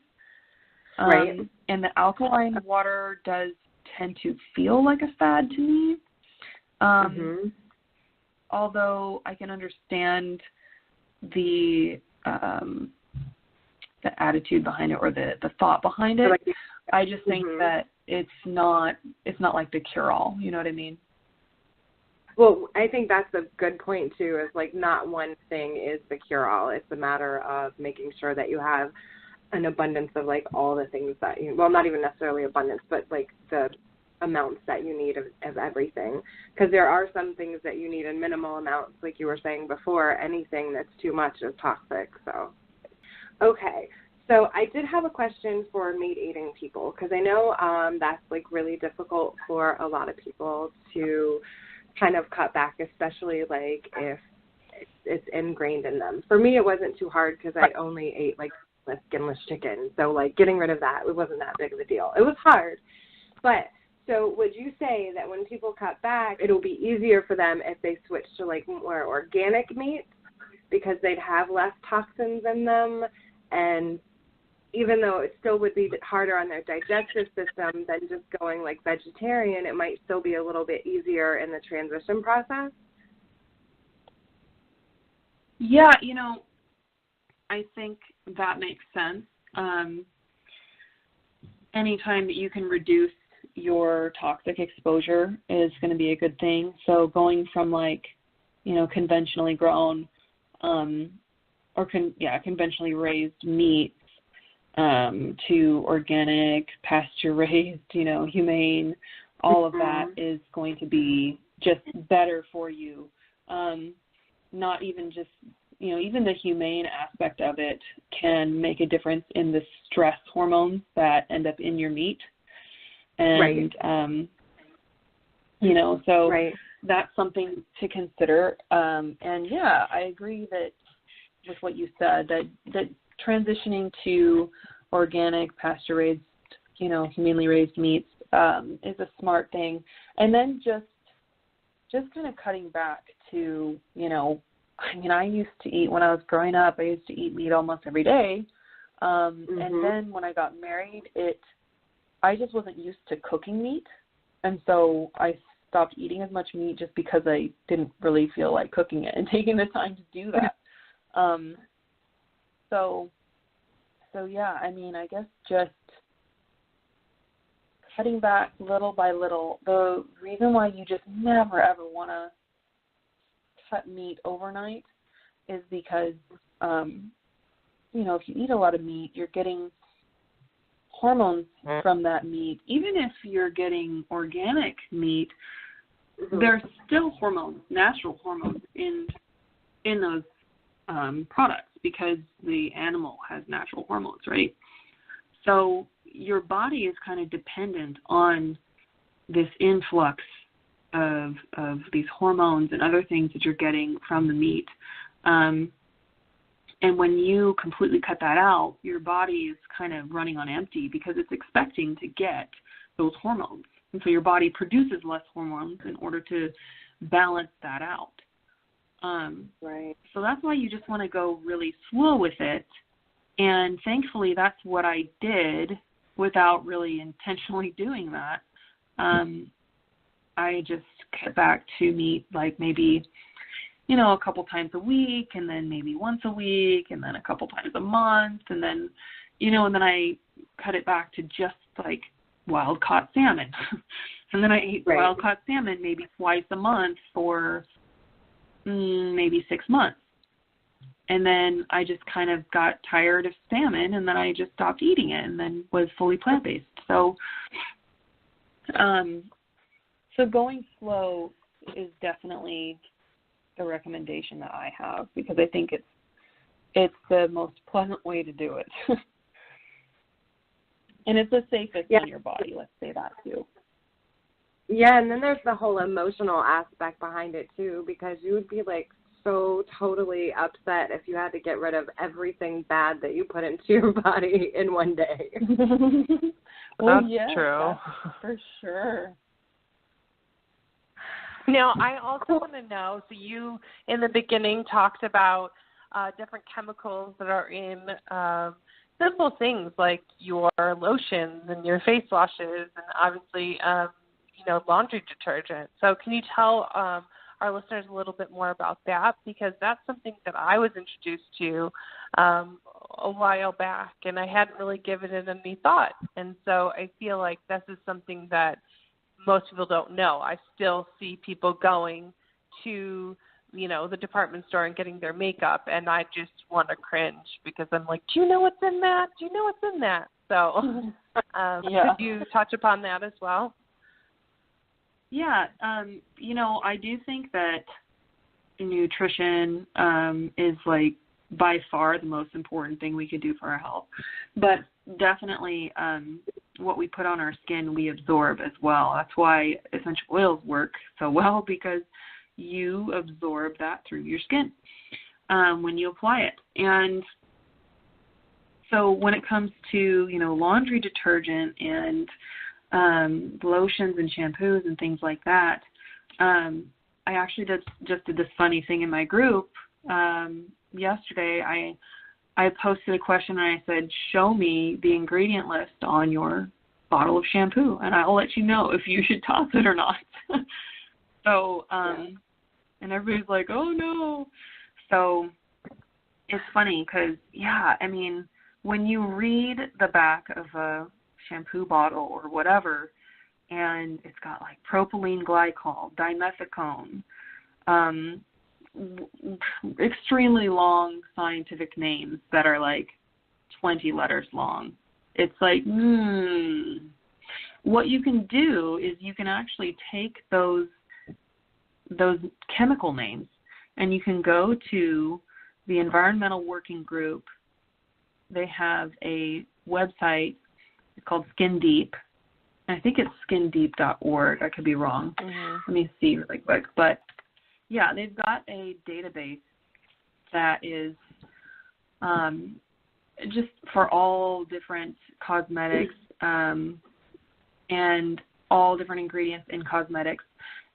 Right. And the alkaline water does tend to feel like a fad to me. Although I can understand the attitude behind it or the thought behind it. I just think that it's not like the cure-all. You know what I mean? Well, I think that's a good point too. Is like not one thing is the cure-all. It's a matter of making sure that you have an abundance of like all the things that you, well, not even necessarily abundance, but like the amounts that you need of everything, because there are some things that you need in minimal amounts, like you were saying before. Anything that's too much is toxic. So okay, so I did have a question for meat eating people, because I know that's like really difficult for a lot of people to kind of cut back, especially like if it's ingrained in them. For me, it wasn't too hard because I only ate like skinless chicken, so like getting rid of that, it wasn't that big of a deal. It was hard, but so would you say that when people cut back, it'll be easier for them if they switch to like more organic meats because they'd have less toxins in them, and even though it still would be harder on their digestive system than just going like vegetarian, it might still be a little bit easier in the transition process? Yeah, you know, I think that makes sense. anytime that you can reduce your toxic exposure is going to be a good thing. So going from conventionally grown conventionally raised meats to organic, pasture-raised, humane, all of that is going to be just better for you. Not even just, even the humane aspect of it can make a difference in the stress hormones that end up in your meat. And, so that's something to consider. And I agree that with what you said, that transitioning to organic, pasture-raised, humanely raised meats is a smart thing. And then just kind of cutting back to, I used to eat, when I was growing up, I used to eat meat almost every day. And then when I got married, I just wasn't used to cooking meat. And so I stopped eating as much meat just because I didn't really feel like cooking it and taking the time to do that. I guess just cutting back little by little. The reason why you just never, ever want to cut meat overnight is because, if you eat a lot of meat, you're getting hormones from that meat. Even if you're getting organic meat, there's still hormones, natural hormones in those products because the animal has natural hormones, right? So your body is kind of dependent on this influx of these hormones and other things that you're getting from the meat. And when you completely cut that out, your body is kind of running on empty because it's expecting to get those hormones. And so your body produces less hormones in order to balance that out. So that's why you just want to go really slow with it. And thankfully, that's what I did without really intentionally doing that. I just cut back to meat like maybe, a couple times a week, and then maybe once a week, and then a couple times a month, and then, and then I cut it back to just like wild-caught salmon. And then I ate wild-caught salmon maybe twice a month for maybe 6 months. And then I just kind of got tired of salmon, and then I just stopped eating it and then was fully plant-based. So going slow is definitely the recommendation that I have because I think it's the most pleasant way to do it. And it's the safest on your body, let's say that too. Yeah, and then there's the whole emotional aspect behind it too, because you would be like so totally upset if you had to get rid of everything bad that you put into your body in one day. That's true. For sure. Now, I also want to know, so you in the beginning talked about different chemicals that are in simple things like your lotions and your face washes and obviously, laundry detergent. So can you tell our listeners a little bit more about that? Because that's something that I was introduced to a while back, and I hadn't really given it any thought. And so I feel like this is something that most people don't know. I still see people going to, the department store and getting their makeup, and I just want to cringe because I'm like, do you know what's in that? Do you know what's in that? So could you touch upon that as well? Yeah, I do think that nutrition is like by far the most important thing we could do for our health. But definitely what we put on our skin, we absorb as well. That's why essential oils work so well, because you absorb that through your skin when you apply it. And so when it comes to, laundry detergent and lotions and shampoos and things like that, I actually just did this funny thing in my group. Yesterday, I posted a question and I said, show me the ingredient list on your bottle of shampoo, and I'll let you know if you should toss it or not. So, and everybody's like, oh, no. So it's funny because, when you read the back of a shampoo bottle or whatever, and it's got like propylene glycol, dimethicone, extremely long scientific names that are like 20 letters long. It's like, what you can do is you can actually take those chemical names and you can go to the Environmental Working Group. They have a website called Skin Deep. I think it's skindeep.org. I could be wrong. Let me see really quick. But, yeah, they've got a database that is just for all different cosmetics and all different ingredients in cosmetics.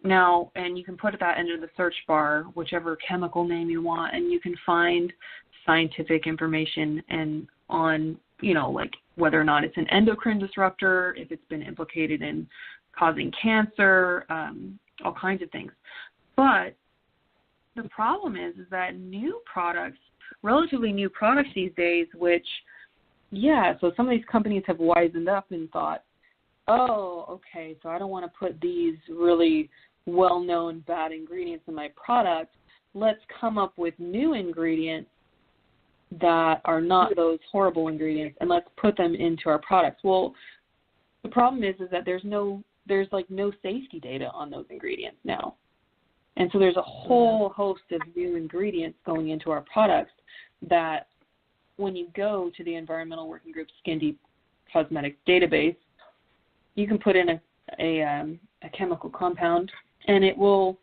Now, and you can put that into the search bar, whichever chemical name you want, and you can find scientific information and on, you know, like whether or not it's an endocrine disruptor, if it's been implicated in causing cancer, all kinds of things. But the problem is that new products, relatively new products these days, which, so some of these companies have wisened up and thought, oh, okay, so I don't want to put these really well-known bad ingredients in my product. Let's come up with new ingredients that are not those horrible ingredients, and let's put them into our products. Well, the problem is that there's no safety data on those ingredients now. And so there's a whole host of new ingredients going into our products that when you go to the Environmental Working Group Skin Deep Cosmetics database, you can put in a chemical compound, and it will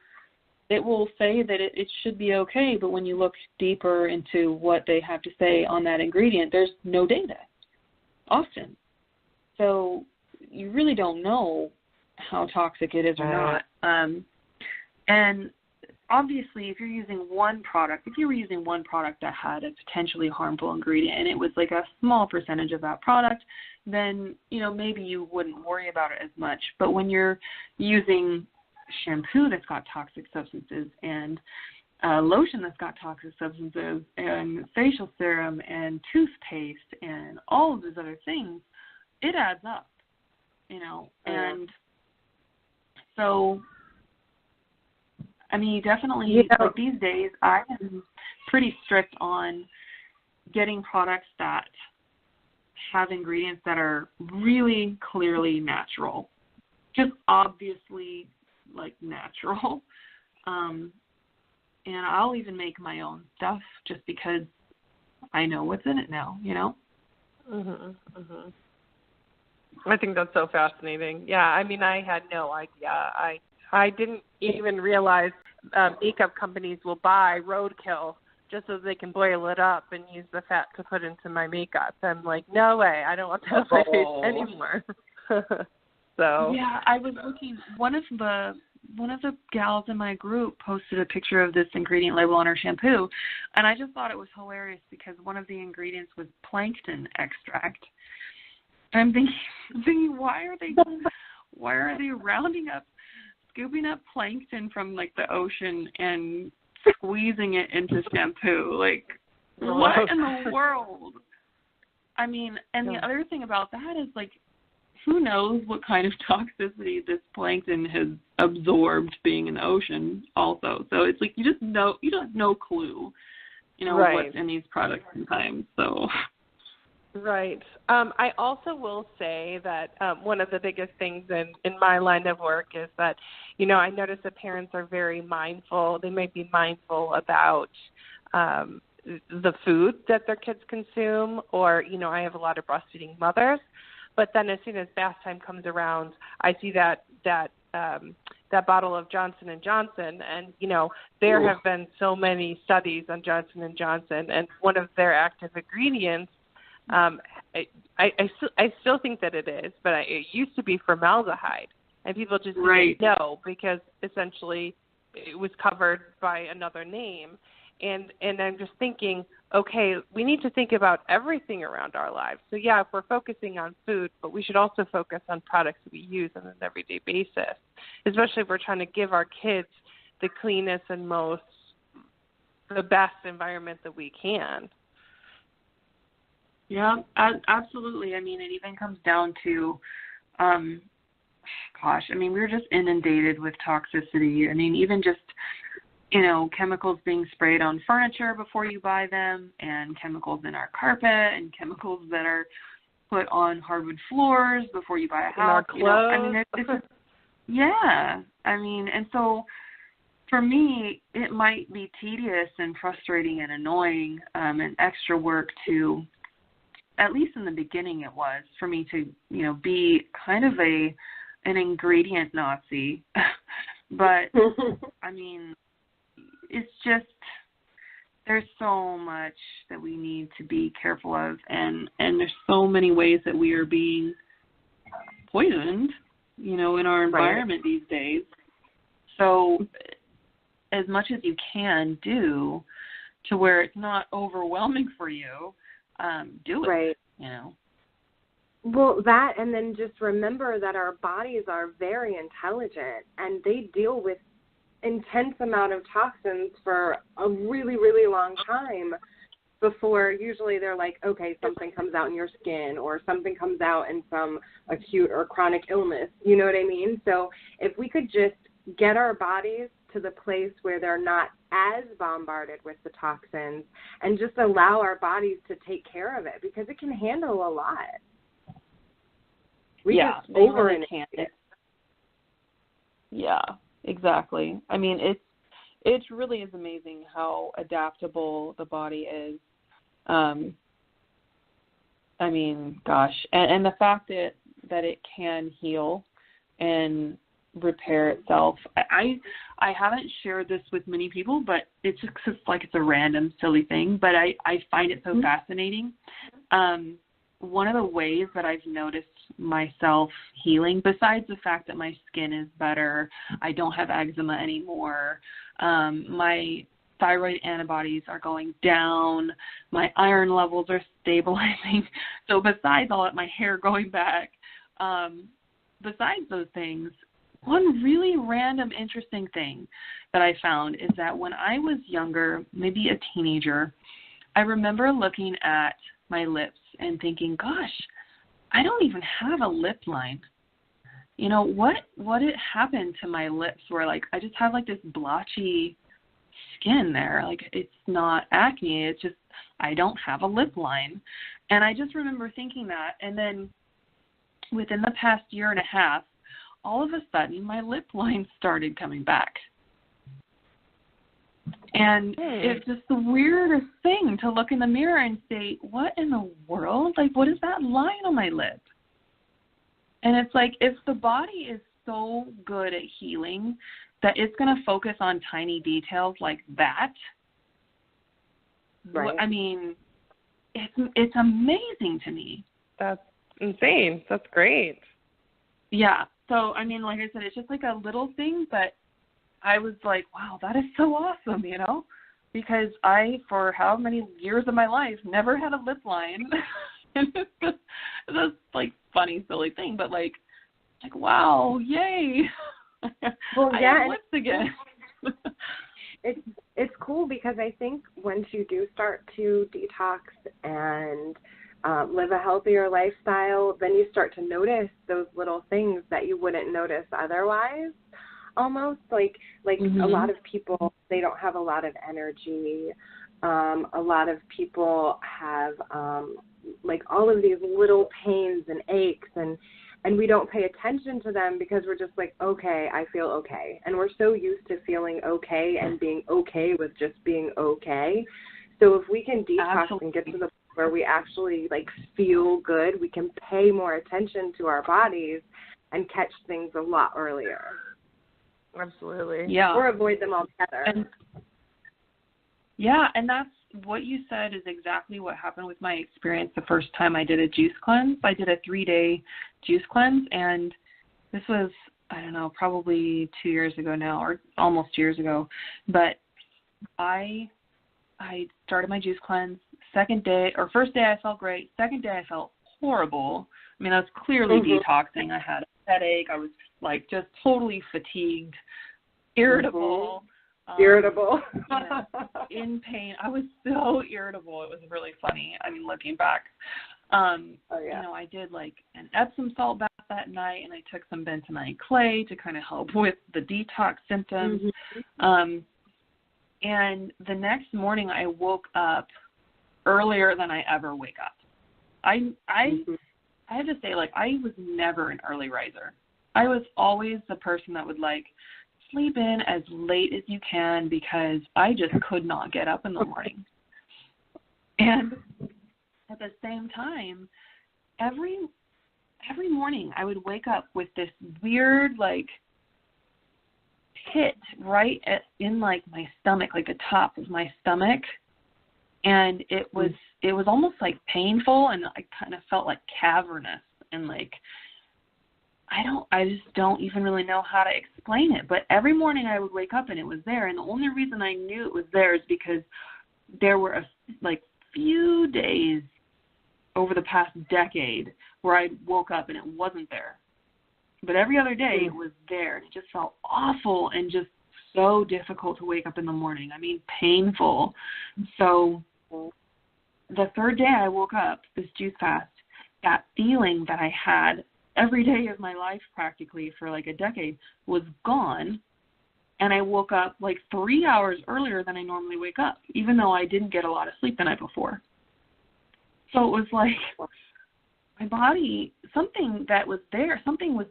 say that it should be okay, but when you look deeper into what they have to say on that ingredient, there's no data often. So you really don't know how toxic it is or not. And obviously, if you were using one product that had a potentially harmful ingredient and it was like a small percentage of that product, then, you know, maybe you wouldn't worry about it as much. But when you're using shampoo that's got toxic substances and lotion that's got toxic substances and facial serum and toothpaste and all of those other things, it adds up, you know. And so, I mean, definitely, like these days, I am pretty strict on getting products that have ingredients that are really clearly natural, just obviously, like, natural. And I'll even make my own stuff just because I know what's in it now, you know? I think that's so fascinating. Yeah, I mean, I had no idea. I didn't even realize makeup companies will buy roadkill just so they can boil it up and use the fat to put into my makeup. I'm like, no way, I don't want that on my face anymore. So yeah, I was looking. One of the gals in my group posted a picture of this ingredient label on her shampoo, and I just thought it was hilarious because one of the ingredients was plankton extract. And I'm thinking, why are they rounding up, scooping up plankton from like the ocean and squeezing it into shampoo? Like, what in the world? I mean, and the other thing about that is, like, who knows what kind of toxicity this plankton has absorbed being in the ocean also. So it's like you have no clue, you know, what's in these products sometimes. So Right. I also will say that one of the biggest things in my line of work is that, you know, I notice that parents are very mindful. They might be mindful about the food that their kids consume, or, you know, I have a lot of breastfeeding mothers. But then as soon as bath time comes around, I see that bottle of Johnson & Johnson, and, you know, there have been so many studies on Johnson & Johnson, and one of their active ingredients, I still think that it is, but it used to be formaldehyde, and people just didn't know because essentially it was covered by another name. And I'm just thinking, okay, we need to think about everything around our lives. So, yeah, if we're focusing on food, but we should also focus on products that we use on an everyday basis, especially if we're trying to give our kids the cleanest and the best environment that we can. Yeah, absolutely. I mean, it even comes down to, we were just inundated with toxicity. I mean, even just, chemicals being sprayed on furniture before you buy them, and chemicals in our carpet, and chemicals that are put on hardwood floors before you buy a house. In our clothes. Yeah. I mean, and so for me, it might be tedious and frustrating and annoying and extra work to, at least in the beginning it was, for me to, be kind of an ingredient Nazi. But, I mean, it's just, there's so much that we need to be careful of, and there's so many ways that we are being poisoned, in our environment these days. So as much as you can do to where it's not overwhelming for you, do it, Right. Well, that, and then just remember that our bodies are very intelligent, and they deal with intense amount of toxins for a really, really long time before usually they're like, okay, something comes out in your skin or something comes out in some acute or chronic illness. You know what I mean? So if we could just get our bodies to the place where they're not as bombarded with the toxins and just allow our bodies to take care of it, because it can handle a lot. We just over-inhale it. Yeah, exactly. I mean, it really is amazing how adaptable the body is. I mean, gosh, and the fact that it can heal and repair itself. I haven't shared this with many people, but it's just like it's a random silly thing, but I find it so fascinating. One of the ways that I've noticed myself healing, besides the fact that my skin is better, I don't have eczema anymore, my thyroid antibodies are going down, my iron levels are stabilizing. So besides all that, my hair going back, besides those things, one really random interesting thing that I found is that when I was younger, maybe a teenager, I remember looking at my lips and thinking, gosh, I don't even have a lip line. What had happened to my lips where, like, I just have, like, this blotchy skin there. Like, it's not acne. It's just I don't have a lip line. And I just remember thinking that. And then within the past year and a half, all of a sudden my lip line started coming back. And it's just the weirdest thing to look in the mirror and say, what in the world? Like, what is that line on my lip? And it's like, if the body is so good at healing that it's going to focus on tiny details like that, right. I mean, it's amazing to me. That's insane. That's great. Yeah. So, I mean, like I said, it's just like a little thing, but I was like, wow, that is so awesome, because I, for how many years of my life, never had a lip line. And it's just like funny, silly thing, but like wow, yay. Well, I yeah, have lips again. It's cool because I think once you do start to detox and live a healthier lifestyle, then you start to notice those little things that you wouldn't notice otherwise. Almost like a lot of people, they don't have a lot of energy. A lot of people have like all of these little pains and aches, and we don't pay attention to them because we're just like, okay, I feel okay. And we're so used to feeling okay and being okay with just being okay. So if we can detox and get to the point where we actually like feel good, we can pay more attention to our bodies and catch things a lot earlier. Absolutely. Yeah. Or avoid them altogether. And that's what you said is exactly what happened with my experience the first time I did a juice cleanse. I did a 3-day juice cleanse, and this was, I don't know, probably 2 years ago now, or almost 2 years ago. But I started my juice cleanse. First day I felt great. Second day I felt horrible. I mean, I was clearly detoxing. I had a headache. I was like just totally fatigued, irritable. Irritable. In pain. I was so irritable. It was really funny. I mean, looking back. I did like an Epsom salt bath that night, and I took some bentonite clay to kind of help with the detox symptoms. And the next morning I woke up earlier than I ever wake up. I have to say, like, I was never an early riser. I was always the person that would, like, sleep in as late as you can because I just could not get up in the morning. And at the same time, every morning I would wake up with this weird, like, pit right in, like, my stomach, like the top of my stomach. And it was almost, like, painful, and I kind of felt, like, cavernous and, like, I just don't even really know how to explain it. But every morning I would wake up and it was there. And the only reason I knew it was there is because there were few days over the past decade where I woke up and it wasn't there. But every other day it was there. And it just felt awful and just so difficult to wake up in the morning. I mean, painful. So the third day I woke up, this juice fast, that feeling that I had every day of my life practically for like a decade was gone, and I woke up like 3 hours earlier than I normally wake up, even though I didn't get a lot of sleep the night before. So it was like my body, something was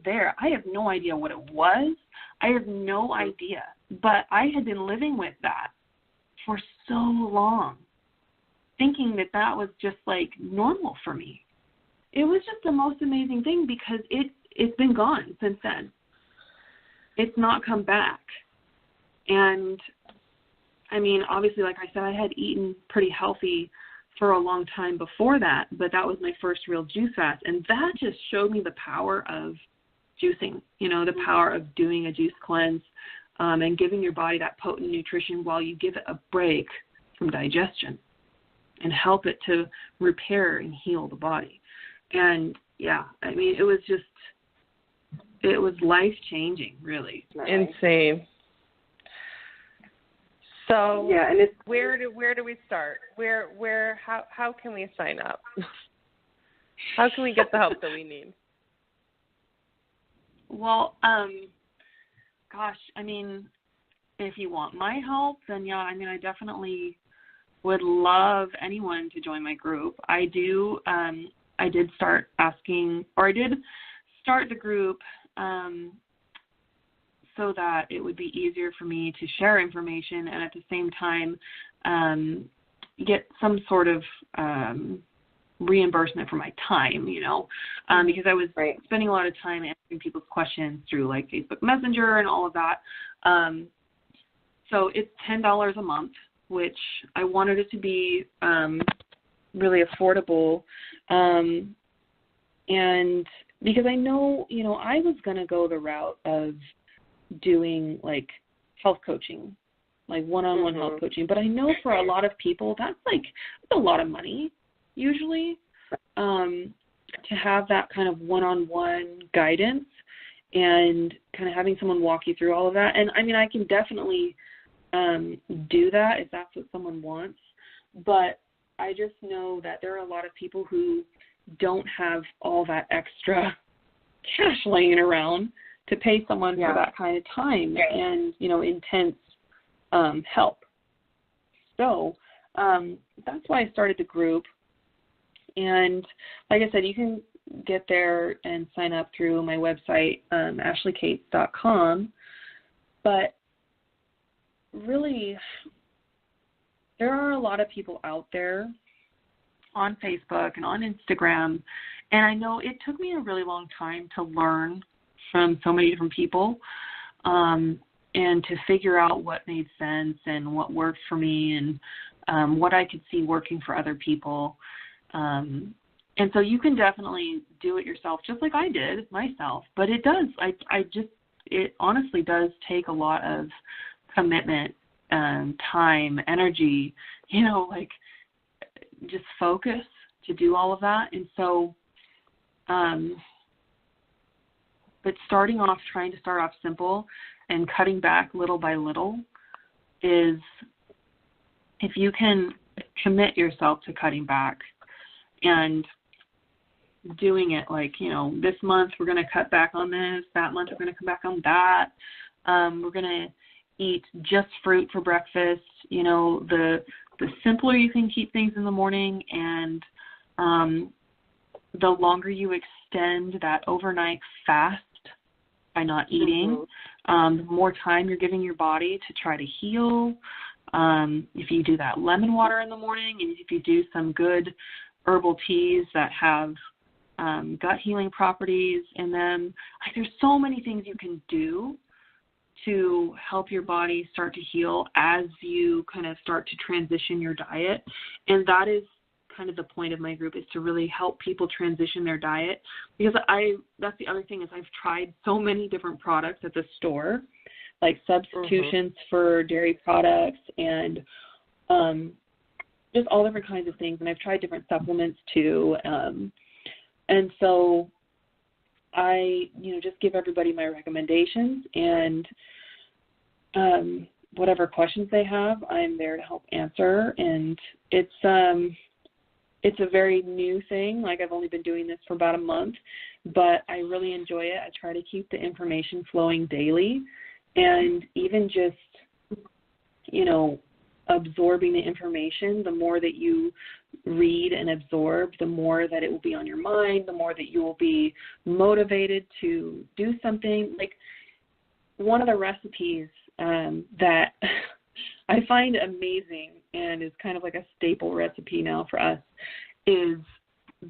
there. I have no idea what it was. I have no idea. But I had been living with that for so long, thinking that was just like normal for me. It was just the most amazing thing because it's been gone since then. It's not come back. And, I mean, obviously, like I said, I had eaten pretty healthy for a long time before that, but that was my first real juice fast. And that just showed me the power of juicing, the power of doing a juice cleanse and giving your body that potent nutrition while you give it a break from digestion and help it to repair and heal the body. And, yeah, I mean, it was life-changing, really. Insane. So, yeah, and where do we start? How can we sign up? How can we get the help that we need? Well, gosh, I mean, if you want my help, then yeah, I mean, I definitely would love anyone to join my group. I did start the group so that it would be easier for me to share information and at the same time get some sort of reimbursement for my time, because I was spending a lot of time answering people's questions through like Facebook Messenger and all of that. So it's $10 a month, which I wanted it to be really affordable. And because I know, I was going to go the route of doing like health coaching, like one-on-one health coaching. But I know for a lot of people, that's a lot of money usually to have that kind of one-on-one guidance and kind of having someone walk you through all of that. And I mean, I can definitely do that if that's what someone wants. But I just know that there are a lot of people who don't have all that extra cash laying around to pay someone for that kind of time and, intense help. So that's why I started the group. And like I said, you can get there and sign up through my website, ashleycates.com. But really, there are a lot of people out there on Facebook and on Instagram, and I know it took me a really long time to learn from so many different people and to figure out what made sense and what worked for me and what I could see working for other people. And so you can definitely do it yourself, just like I did myself. But it does. It honestly does take a lot of commitment, time, energy, just focus to do all of that. And so, but trying to start off simple and cutting back little by little is if you can commit yourself to cutting back and doing it like, this month we're going to cut back on this, that month we're going to come back on that. We're going to eat just fruit for breakfast. The simpler you can keep things in the morning, and the longer you extend that overnight fast by not eating, the more time you're giving your body to try to heal. If you do that lemon water in the morning, and if you do some good herbal teas that have gut healing properties in them, there's so many things you can do to help your body start to heal as you kind of start to transition your diet. And that is kind of the point of my group, is to really help people transition their diet. Because that's the other thing, is I've tried so many different products at the store, like substitutions for dairy products and just all different kinds of things. And I've tried different supplements too. And so I, just give everybody my recommendations, and whatever questions they have, I'm there to help answer. And it's a very new thing. Like, I've only been doing this for about a month, but I really enjoy it. I try to keep the information flowing daily, and even just, absorbing the information. The more that you read and absorb, the more that it will be on your mind, the more that you will be motivated to do something. Like, one of the recipes that I find amazing and is kind of like a staple recipe now for us is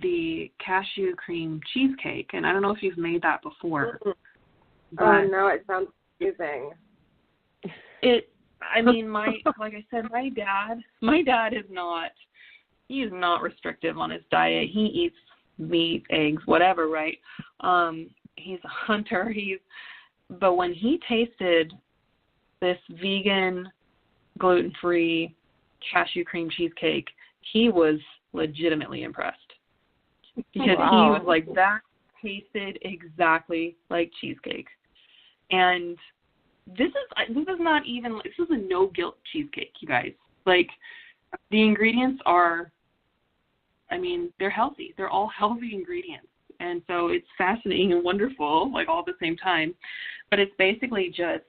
the cashew cream cheesecake. And I don't know if you've made that before. No, it sounds amazing. Like I said, my dad is not restrictive on his diet. He eats meat, eggs, whatever, right? He's a hunter. But when he tasted this vegan, gluten-free cashew cream cheesecake, he was legitimately impressed, because he was like, that tasted exactly like cheesecake. And this is a no guilt cheesecake, you guys. Like, the ingredients are, they're healthy. They're all healthy ingredients. And so it's fascinating and wonderful, like, all at the same time. But it's basically just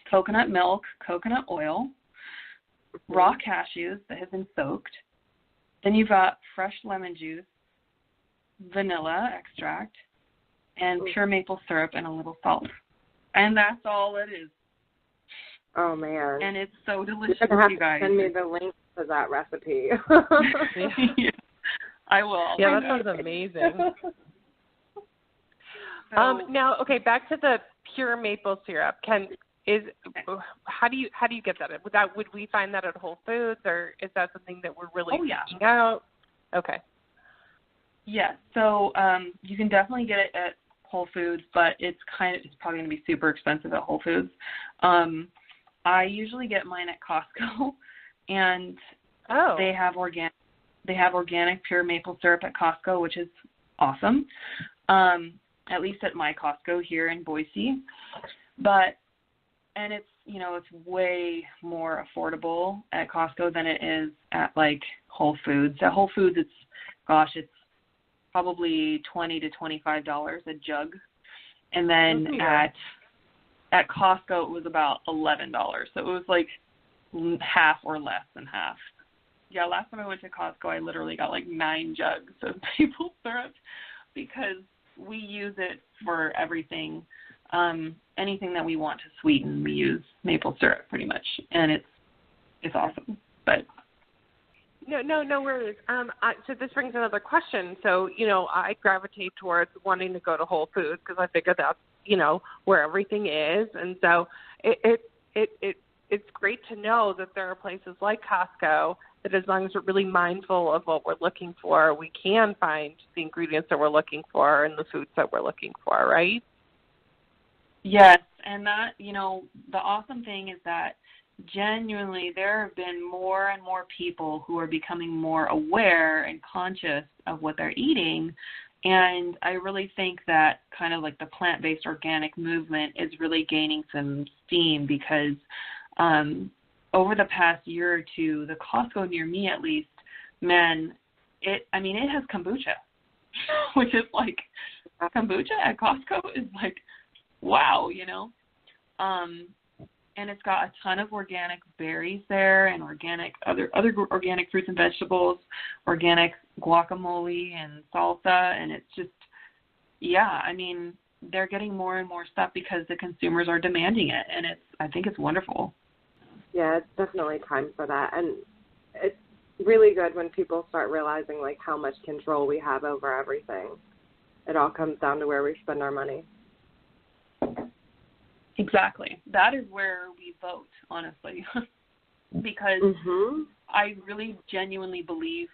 coconut milk, coconut oil, raw cashews that have been soaked. Then you've got fresh lemon juice, vanilla extract, and pure maple syrup, and a little salt. And that's all it is. Oh, man. And it's so delicious, You're going to have you guys. to send me the link to that recipe. Yeah, I will. Yeah, that sounds amazing. Now, okay, back to the pure maple syrup. How do you get that? Would we find that at Whole Foods, or is that something that we're really seeking out? Okay. Yeah, so you can definitely get it at Whole Foods, but it's probably going to be super expensive at Whole Foods. I usually get mine at Costco, and they have organic pure maple syrup at Costco, which is awesome. At least at my Costco here in Boise. And it's way more affordable at Costco than it is at like Whole Foods. At Whole Foods, it's probably $20 to $25 a jug, and then at Costco it was about $11. So it was like half or less than half. Yeah, last time I went to Costco, I literally got like 9 jugs of maple syrup, because we use it for everything. Anything that we want to sweeten, we use maple syrup pretty much, and it's awesome. But no worries. So this brings another question. So I gravitate towards wanting to go to Whole Foods because I figure that's where everything is, and so it's great to know that there are places like Costco that, as long as we're really mindful of what we're looking for, we can find the ingredients that we're looking for and the foods that we're looking for, right? Yes, and that, the awesome thing is that genuinely there have been more and more people who are becoming more aware and conscious of what they're eating. And I really think that kind of like the plant-based organic movement is really gaining some steam, because over the past year or two, the Costco near me at least, man, it has kombucha, which is like, kombucha at Costco is like, wow, you know. And it's got a ton of organic berries there and organic other organic fruits and vegetables, organic guacamole and salsa, and it's just, yeah, I mean, they're getting more and more stuff because the consumers are demanding it, and I think it's wonderful. Yeah, it's definitely time for that, and it's really good when people start realizing like how much control we have over everything. It all comes down to where we spend our money. Exactly. That is where we vote, honestly, because I really genuinely believe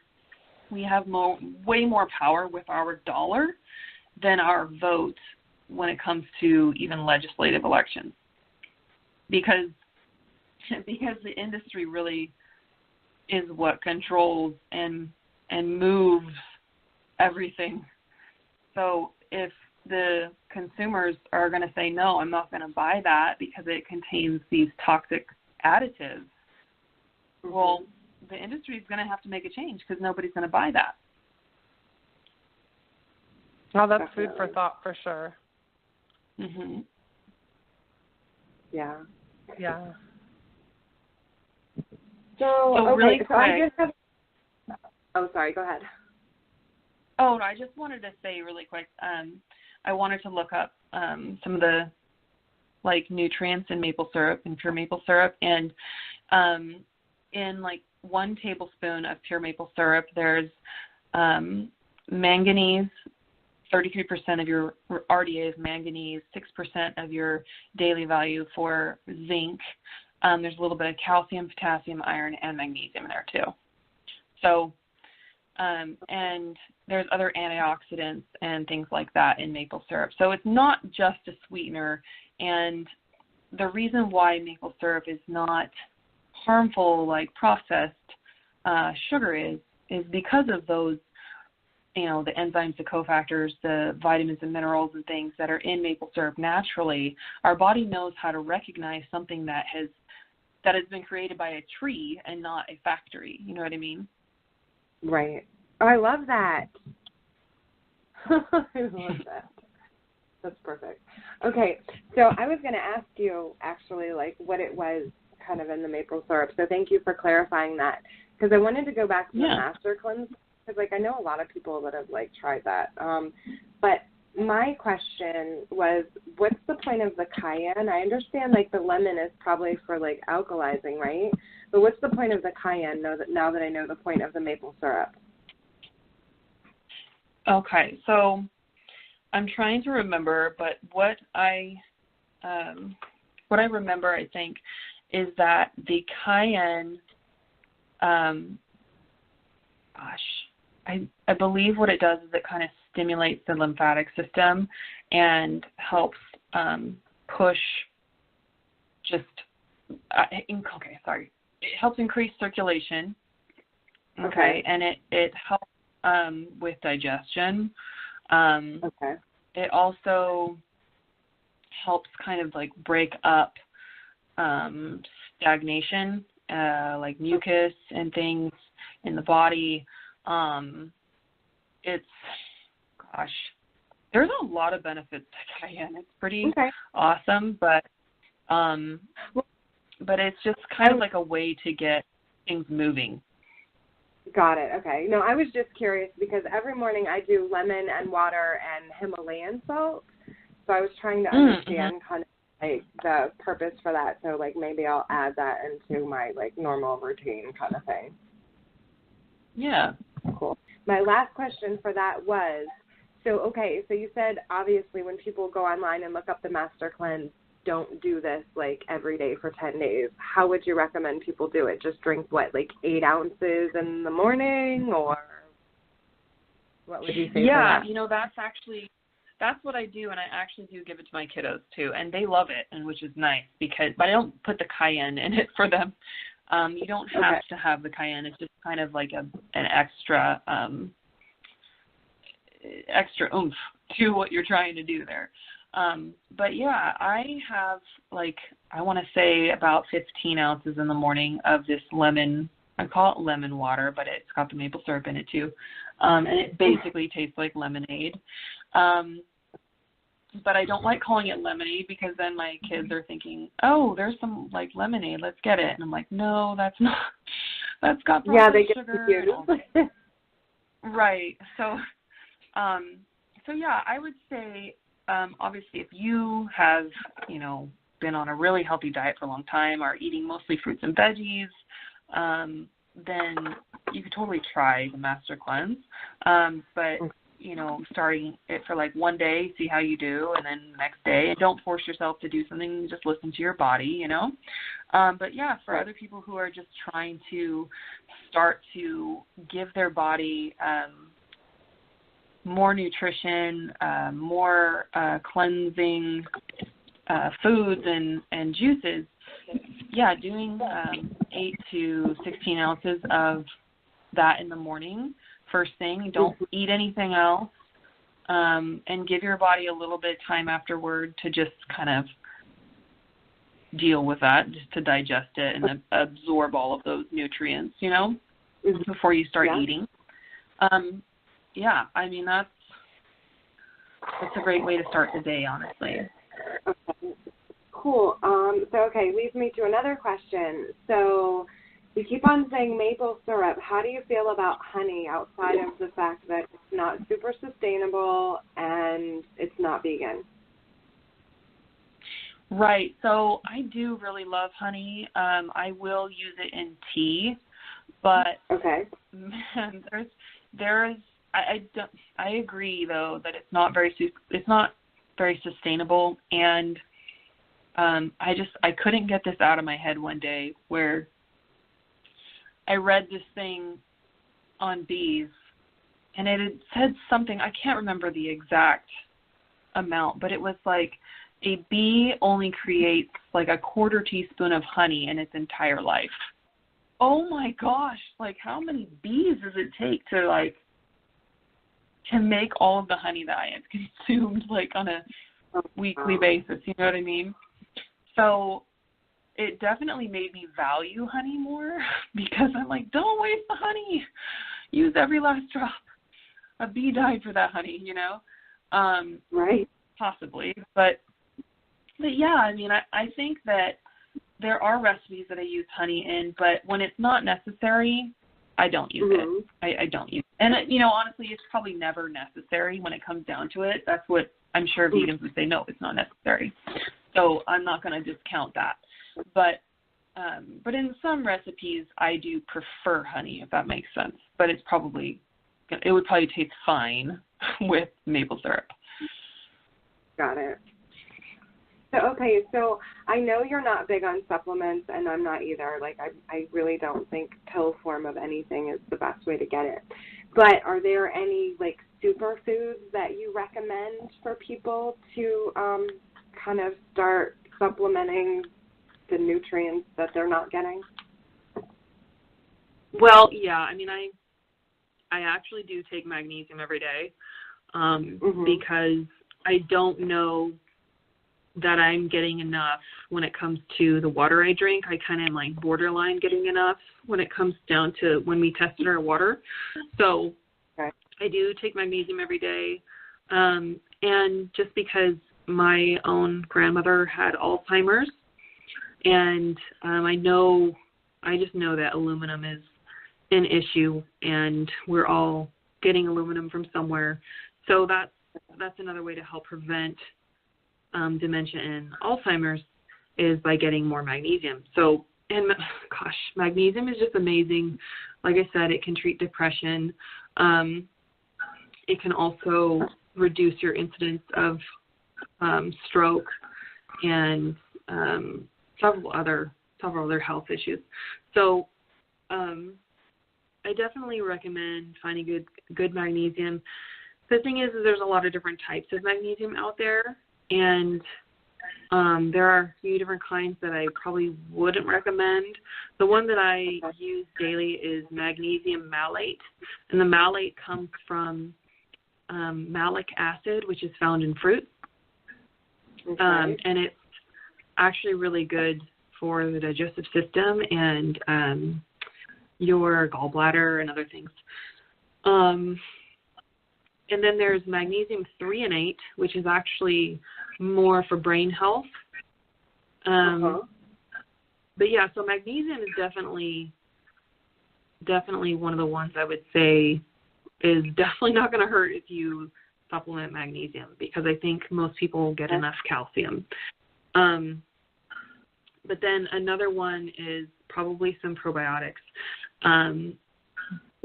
we have way more power with our dollar than our vote when it comes to even legislative elections, because the industry really is what controls and moves everything. So if the consumers are going to say, no, I'm not going to buy that because it contains these toxic additives, well, the industry is going to have to make a change because nobody's going to buy that. Well, that's food for thought for sure. Yeah. Yeah. So okay, really so quick. I just have. Oh, sorry. Go ahead. Oh, no, I just wanted to say really quick. I wanted to look up some of the like nutrients in maple syrup and pure maple syrup, and in like 1 tablespoon of pure maple syrup, there's manganese. 33% of your RDA is manganese, 6% of your daily value for zinc. There's a little bit of calcium, potassium, iron, and magnesium in there too. So, and there's other antioxidants and things like that in maple syrup. So it's not just a sweetener. And the reason why maple syrup is not harmful like processed sugar is because of those, you know, the enzymes, the cofactors, the vitamins and minerals and things that are in maple syrup naturally. Our body knows how to recognize something that has been created by a tree and not a factory. You know what I mean? Right. Oh, I love that. I love that. That's perfect. Okay, so I was going to ask you actually like what it was kind of in the maple syrup. So thank you for clarifying that, because I wanted to go back to the master cleanse, because like I know a lot of people that have like tried that. But my question was, what's the point of the cayenne? I understand like the lemon is probably for like alkalizing, right? But what's the point of the cayenne now that I know the point of the maple syrup? Okay, so I'm trying to remember, but what I remember, I think, is that the cayenne, I believe what it does is it kind of stimulates the lymphatic system and helps push it helps increase circulation. Okay. And it helps with digestion. It also helps kind of like break up stagnation, like mucus and things in the body. There's a lot of benefits to cayenne. It's pretty awesome, but it's just kind of like a way to get things moving. Got it. Okay. No, I was just curious because every morning I do lemon and water and Himalayan salt. So I was trying to understand kind of like the purpose for that. So like maybe I'll add that into my like normal routine kind of thing. Yeah. Cool. My last question for that was, so you said obviously when people go online and look up the Master Cleanse, don't do this like every day for 10 days. How would you recommend people do it? Just drink what, like 8 ounces in the morning, or what would you say? Yeah, for that? You know, that's what I do, and I actually do give it to my kiddos too, and they love it, and which is nice but I don't put the cayenne in it for them. You don't have to have the cayenne. It's just kind of like an extra oomph to what you're trying to do there. But yeah, I have I want to say about 15 ounces in the morning of this lemon. I call it lemon water, but it's got the maple syrup in it too. And it basically tastes like lemonade. But I don't like calling it lemonade because then my kids are thinking, oh, there's some lemonade, let's get it. And I'm like, no, that's not. That's got processed sugar. Yeah, they get confused. Right. So yeah, I would say, obviously, if you have, been on a really healthy diet for a long time, or eating mostly fruits and veggies, then you could totally try the Master Cleanse. But starting it for 1 day, see how you do, and then the next day, and don't force yourself to do something, just listen to your body, But yeah, for other people who are just trying to start to give their body more nutrition, more cleansing foods and juices, yeah, doing 8 to 16 ounces of that in the morning, first thing. Don't eat anything else, and give your body a little bit of time afterward to just kind of deal with that, just to digest it and absorb all of those nutrients, before you start eating. Yeah, I mean, that's a great way to start the day, honestly. Okay. Cool. Leads me to another question. So we keep on saying maple syrup. How do you feel about honey outside of the fact that it's not super sustainable and it's not vegan? Right. So I do really love honey. I will use it in tea, but man, I agree though that it's not very sustainable, and I couldn't get this out of my head one day where I read this thing on bees, and it had said something, I can't remember the exact amount, but it was a bee only creates a quarter teaspoon of honey in its entire life. Oh my gosh, how many bees does it take to make all of the honey that I have consumed on a weekly basis, you know what I mean? So it definitely made me value honey more, because I'm don't waste the honey. Use every last drop. A bee died for that honey, Right. Possibly. But yeah, I mean, I think that there are recipes that I use honey in, but when it's not necessary, I don't use it. I don't use it. And, honestly, it's probably never necessary when it comes down to it. That's what I'm sure vegans would say, no, it's not necessary. So I'm not going to discount that. But in some recipes, I do prefer honey, if that makes sense. But it would probably taste fine with maple syrup. Got it. So I know you're not big on supplements, and I'm not either. I really don't think pill form of anything is the best way to get it. But are there any, superfoods that you recommend for people to kind of start supplementing the nutrients that they're not getting? Well, yeah. I mean, I actually do take magnesium every day because I don't know that I'm getting enough when it comes to the water I drink. I kind of am borderline getting enough when it comes down to when we tested our water. So I do take magnesium every day. And just because my own grandmother had Alzheimer's, and I just know that aluminum is an issue, and we're all getting aluminum from somewhere. So that's another way to help prevent dementia and Alzheimer's, is by getting more magnesium. So, and gosh, magnesium is just amazing. Like I said, it can treat depression. It can also reduce your incidence of stroke and several other health issues. So I definitely recommend finding good magnesium. The thing is there's a lot of different types of magnesium out there, and there are a few different kinds that I probably wouldn't recommend. The one that I use daily is magnesium malate, and the malate comes from malic acid, which is found in fruit. Okay. And it's actually really good for the digestive system and your gallbladder and other things. And then there's magnesium threonate, which is actually more for brain health. But yeah, so magnesium is definitely one of the ones I would say is definitely not going to hurt if you supplement magnesium, because I think most people get enough calcium. But then another one is probably some probiotics.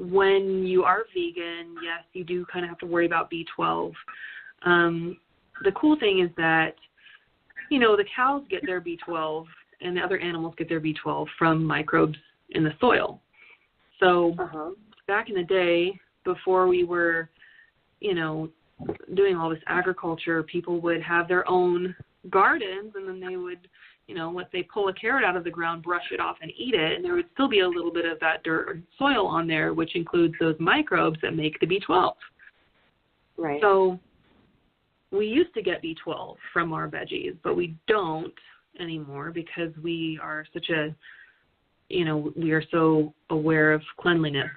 When you are vegan, yes, you do kind of have to worry about B12. The cool thing is that, you know, the cows get their B12 and the other animals get their B12 from microbes in the soil. So back in the day, before we were, you know, doing all this agriculture, people would have their own gardens, and then they would, you know, let's say pull a carrot out of the ground, brush it off and eat it, and there would still be a little bit of that dirt or soil on there, which includes those microbes that make the B12. Right. So we used to get B12 from our veggies, but we don't anymore because we are such a, you know, we are so aware of cleanliness.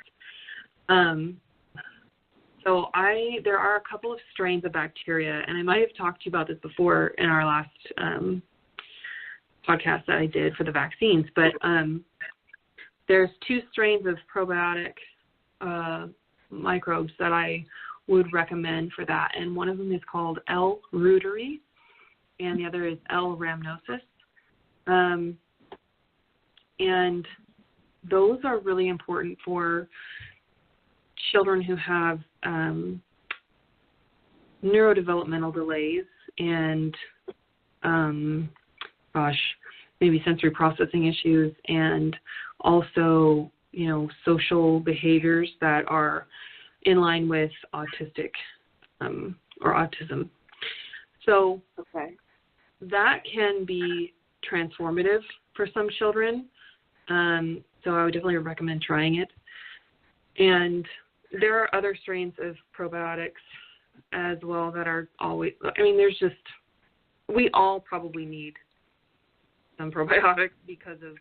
So there are a couple of strains of bacteria, and I might have talked to you about this before in our last podcast that I did for the vaccines, but there's 2 strains of probiotic microbes that I would recommend for that, and one of them is called L. reuteri, and the other is L. rhamnosus. And those are really important for children who have neurodevelopmental delays and, maybe sensory processing issues, and also, you know, social behaviors that are in line with autistic or autism. So that can be transformative for some children. So I would definitely recommend trying it. And there are other strains of probiotics as well that are always, I mean, there's just, we all probably need some probiotics because of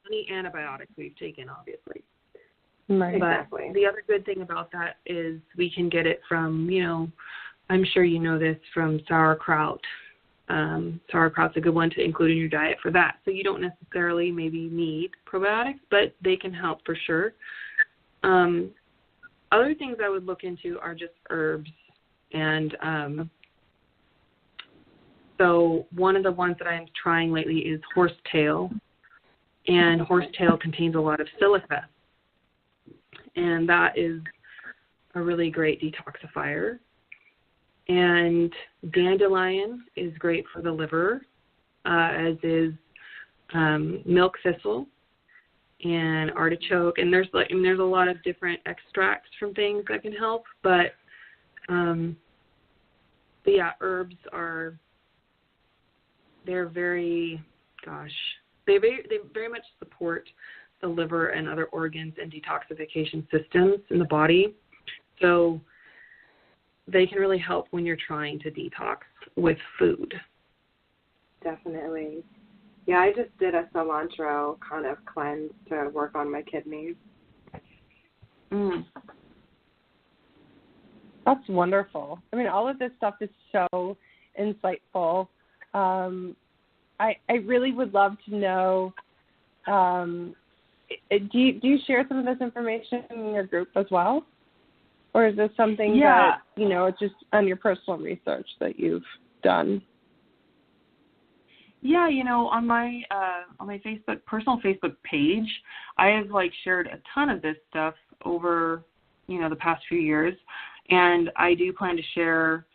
any antibiotics we've taken, obviously. Right. But Exactly. the other good thing about that is we can get it from, you know, I'm sure you know this, from sauerkraut. Sauerkraut's a good one to include in your diet for that. So you don't necessarily maybe need probiotics, but they can help for sure. Other things I would look into are just herbs. And so one of the ones that I'm trying lately is horsetail. And horsetail contains a lot of silica. And that is a really great detoxifier. And dandelion is great for the liver, as is milk thistle and artichoke. And there's a lot of different extracts from things that can help. But yeah, herbs they're very much support the liver and other organs and detoxification systems in the body. So they can really help when you're trying to detox with food. Definitely. Yeah, I just did a cilantro kind of cleanse to work on my kidneys. That's wonderful. I mean, all of this stuff is so insightful. I really would love to know, do you share some of this information in your group as well? Or is this something that, you know, it's just on your personal research that you've done? Yeah, you know, on my personal Facebook page, I have shared a ton of this stuff over, you know, the past few years, and I do plan to share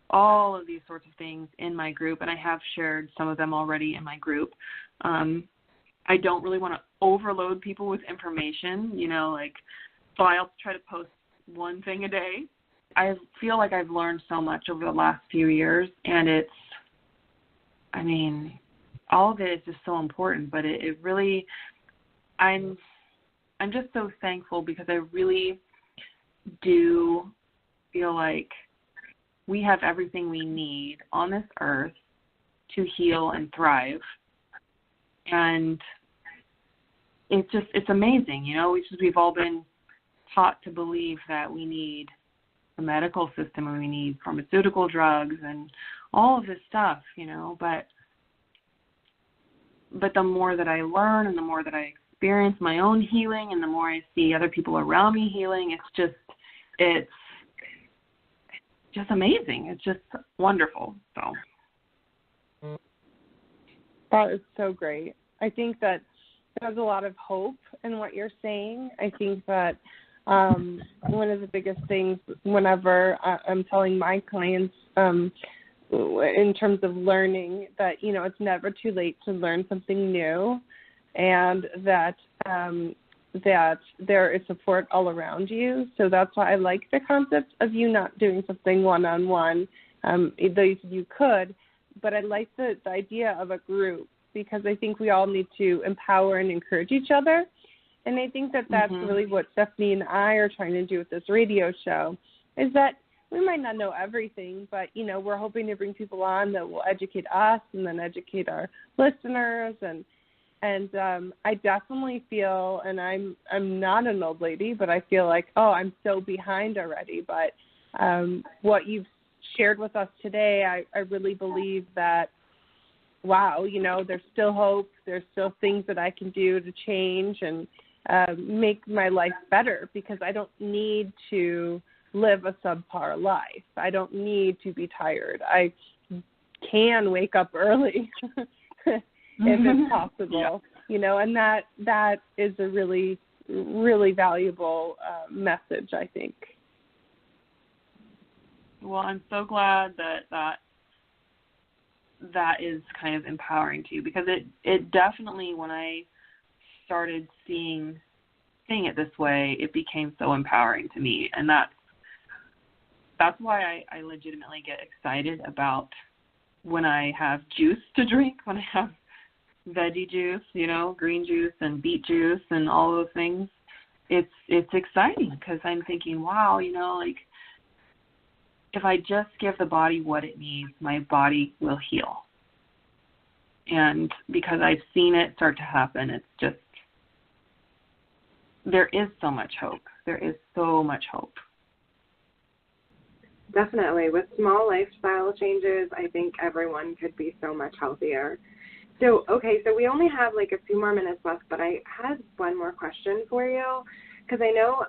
all of these sorts of things in my group, and I have shared some of them already in my group. I don't really want to overload people with information, you know, so I'll try to post one thing a day. I feel like I've learned so much over the last few years, and all of it is just so important, but it really, I'm just so thankful because I really do feel like we have everything we need on this earth to heal and thrive. And it's amazing, you know, we've all been taught to believe that we need the medical system and we need pharmaceutical drugs and all of this stuff, you know, but the more that I learn and the more that I experience my own healing and the more I see other people around me healing, it's just amazing. It's just wonderful. So that is so great. I think that there's a lot of hope in what you're saying. I think that one of the biggest things whenever I'm telling my clients in terms of learning that, you know, it's never too late to learn something new, and that there is support all around you. So that's why I like the concept of you not doing something one-on-one, though you said you could, but I like the idea of a group, because I think we all need to empower and encourage each other. And I think that that's really what Stephanie and I are trying to do with this radio show, is that we might not know everything, but, you know, we're hoping to bring people on that will educate us and then educate our listeners. And I definitely feel, and I'm not an old lady, but I feel like, oh, I'm so behind already. But what you've shared with us today, I really believe that, wow, you know, there's still hope. There's still things that I can do to change and make my life better, because I don't need to live a subpar life. I don't need to be tired. I can wake up early if it's possible, you know, and that is a really, really valuable message, I think. Well, I'm so glad that is kind of empowering to you, because it definitely, when I started seeing it this way, it became so empowering to me. And that's why I legitimately get excited about when I have juice to drink, when I have veggie juice, you know, green juice and beet juice and all those things. It's exciting, because I'm thinking, wow, you know, like, if I just give the body what it needs, my body will heal. And because I've seen it start to happen, it's just, there is so much hope. There is so much hope. Definitely. With small lifestyle changes, I think everyone could be so much healthier. So, okay, so we only have like a few more minutes left, but I had one more question for you, because I know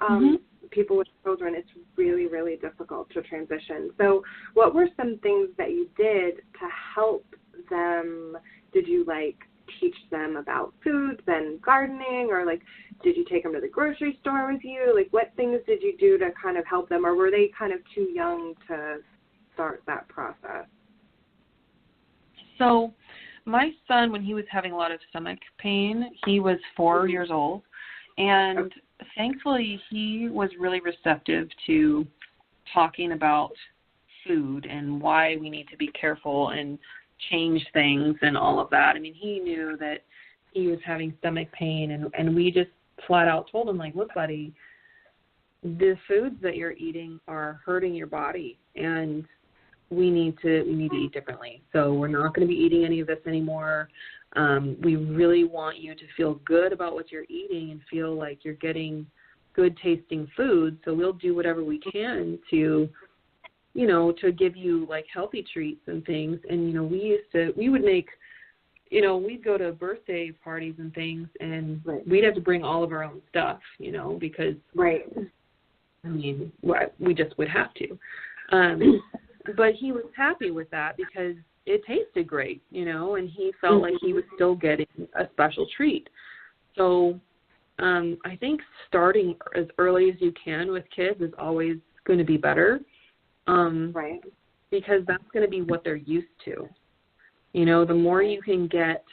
people with children, it's really, really difficult to transition. So what were some things that you did to help them? Did you, like, teach them about foods and gardening, or, like, did you take them to the grocery store with you? Like, what things did you do to kind of help them, or were they kind of too young to start that process? So my son, when he was having a lot of stomach pain, he was 4 years old, and thankfully he was really receptive to talking about food and why we need to be careful and change things and all of that. I mean, he knew that he was having stomach pain, and we just flat out told him, like, look, buddy, the foods that you're eating are hurting your body, and we need to eat differently. So we're not going to be eating any of this anymore. We really want you to feel good about what you're eating and feel like you're getting good tasting food. So we'll do whatever we can to, you know, to give you like healthy treats and things. And, you know, we would make, you know, we'd go to birthday parties and things, and we'd have to bring all of our own stuff, you know, because, I mean, we just would have to. But he was happy with that because it tasted great, you know, and he felt like he was still getting a special treat. So I think starting as early as you can with kids is always going to be better, because that's going to be what they're used to. You know, the more you can get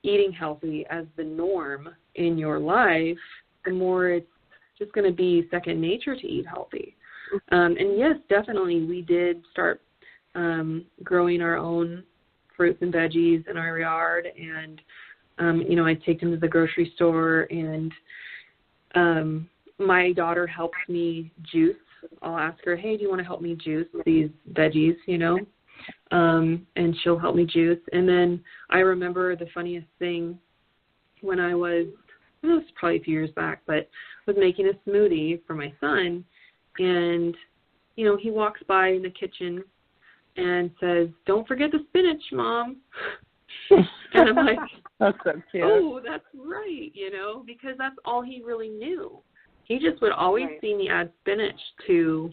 eating healthy as the norm in your life, the more it's just going to be second nature to eat healthy. And yes, definitely, we did start growing our own fruits and veggies in our yard, and you know, I take them to the grocery store, and my daughter helps me juice I'll ask her, hey, do you want to help me juice these veggies, you know? And she'll help me juice. And then I remember the funniest thing when it was probably a few years back, but I was making a smoothie for my son, and, you know, he walks by in the kitchen and says, don't forget the spinach, Mom. And I'm like, that's so cute. Oh, that's right, you know, because that's all he really knew. He just would always see me add spinach to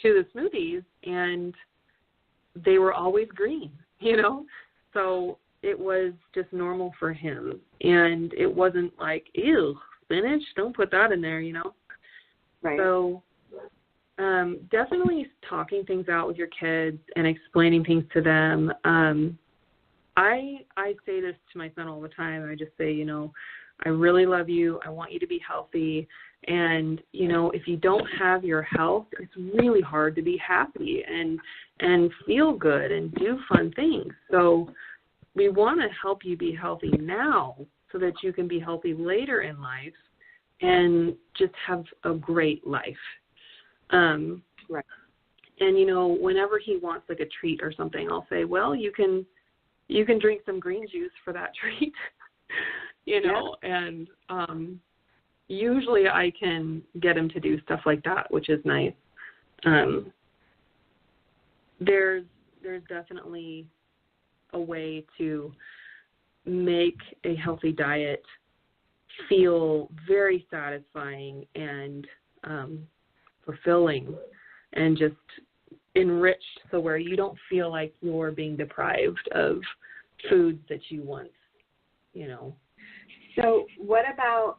the smoothies, and they were always green, you know. So it was just normal for him, and it wasn't like, ew, spinach, don't put that in there, you know. Right. So definitely talking things out with your kids and explaining things to them. I say this to my son all the time. I just say, you know, I really love you. I want you to be healthy. And, you know, if you don't have your health, it's really hard to be happy and feel good and do fun things. So we want to help you be healthy now so that you can be healthy later in life and just have a great life. Right. And, you know, whenever he wants like a treat or something, I'll say, well, you can drink some green juice for that treat, you know, and usually I can get him to do stuff like that, which is nice. There's definitely a way to make a healthy diet feel very satisfying and fulfilling and just enriched, so where you don't feel like you're being deprived of foods that you once, you know. So what about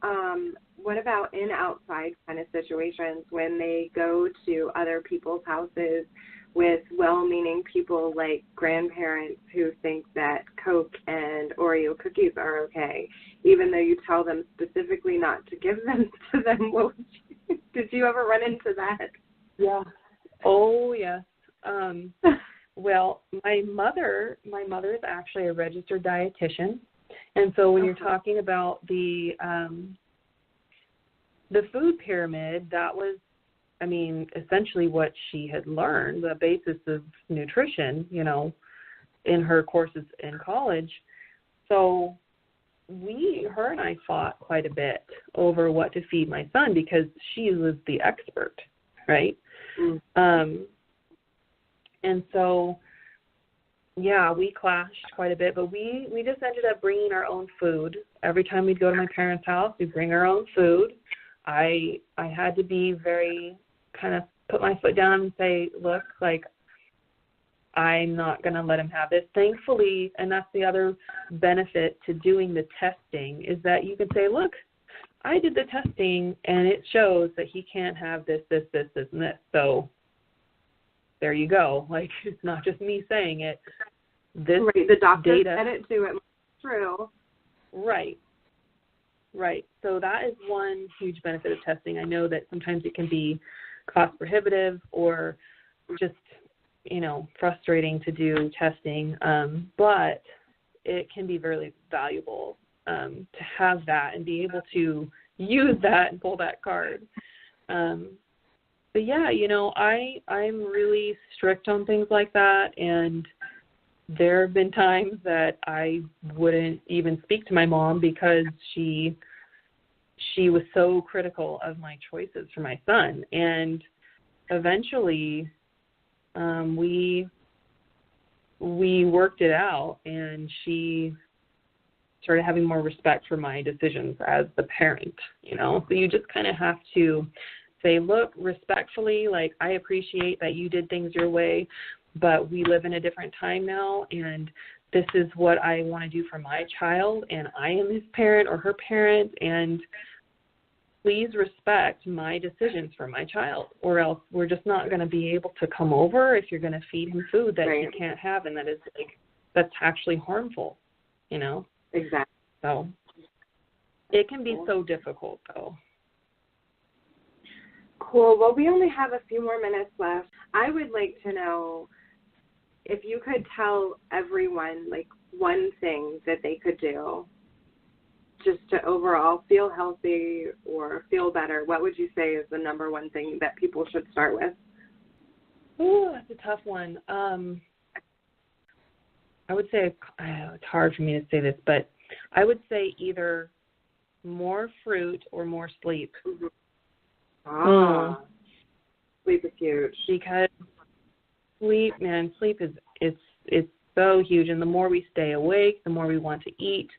in outside kind of situations when they go to other people's houses with well-meaning people like grandparents who think that Coke and Oreo cookies are okay, even though you tell them specifically not to give them to them? Did you ever run into that? Yeah. Oh, yes. Well, my mother is actually a registered dietitian, and so when you're talking about the food pyramid, that was, I mean, essentially what she had learned, the basis of nutrition, you know, in her courses in college. So her and I fought quite a bit over what to feed my son because she was the expert, right? And so, yeah, we clashed quite a bit, but we just ended up bringing our own food. Every time we'd go to my parents' house, we'd bring our own food. I had to be very kind of put my foot down and say, look, like, I'm not going to let him have this. Thankfully, and that's the other benefit to doing the testing, is that you can say, look, I did the testing, and it shows that he can't have this, and this. So there you go. Like, it's not just me saying it. This the doctor data said it too. It must be true. Right. So that is one huge benefit of testing. I know that sometimes it can be cost prohibitive or just, you know, frustrating to do testing, but it can be very valuable to have that and be able to use that and pull that card. But yeah, you know, I'm really strict on things like that, and there have been times that I wouldn't even speak to my mom because she was so critical of my choices for my son. And eventually we worked it out, and she started having more respect for my decisions as the parent, you know. So you just kind of have to say, look, respectfully, like, I appreciate that you did things your way, but we live in a different time now, and this is what I want to do for my child, and I am his parent or her parent, and please respect my decisions for my child, or else we're just not going to be able to come over if you're going to feed him food that he can't have and that is, like, that's actually harmful, you know? Exactly. So it can be so difficult, though. Cool. Well, we only have a few more minutes left. I would like to know if you could tell everyone, like, one thing that they could do just to overall feel healthy or feel better, what would you say is the number one thing that people should start with? Oh, that's a tough one. I would say, it's hard for me to say this, but I would say either more fruit or more sleep. Sleep is huge. Because sleep is it's so huge, and the more we stay awake, the more we want to eat,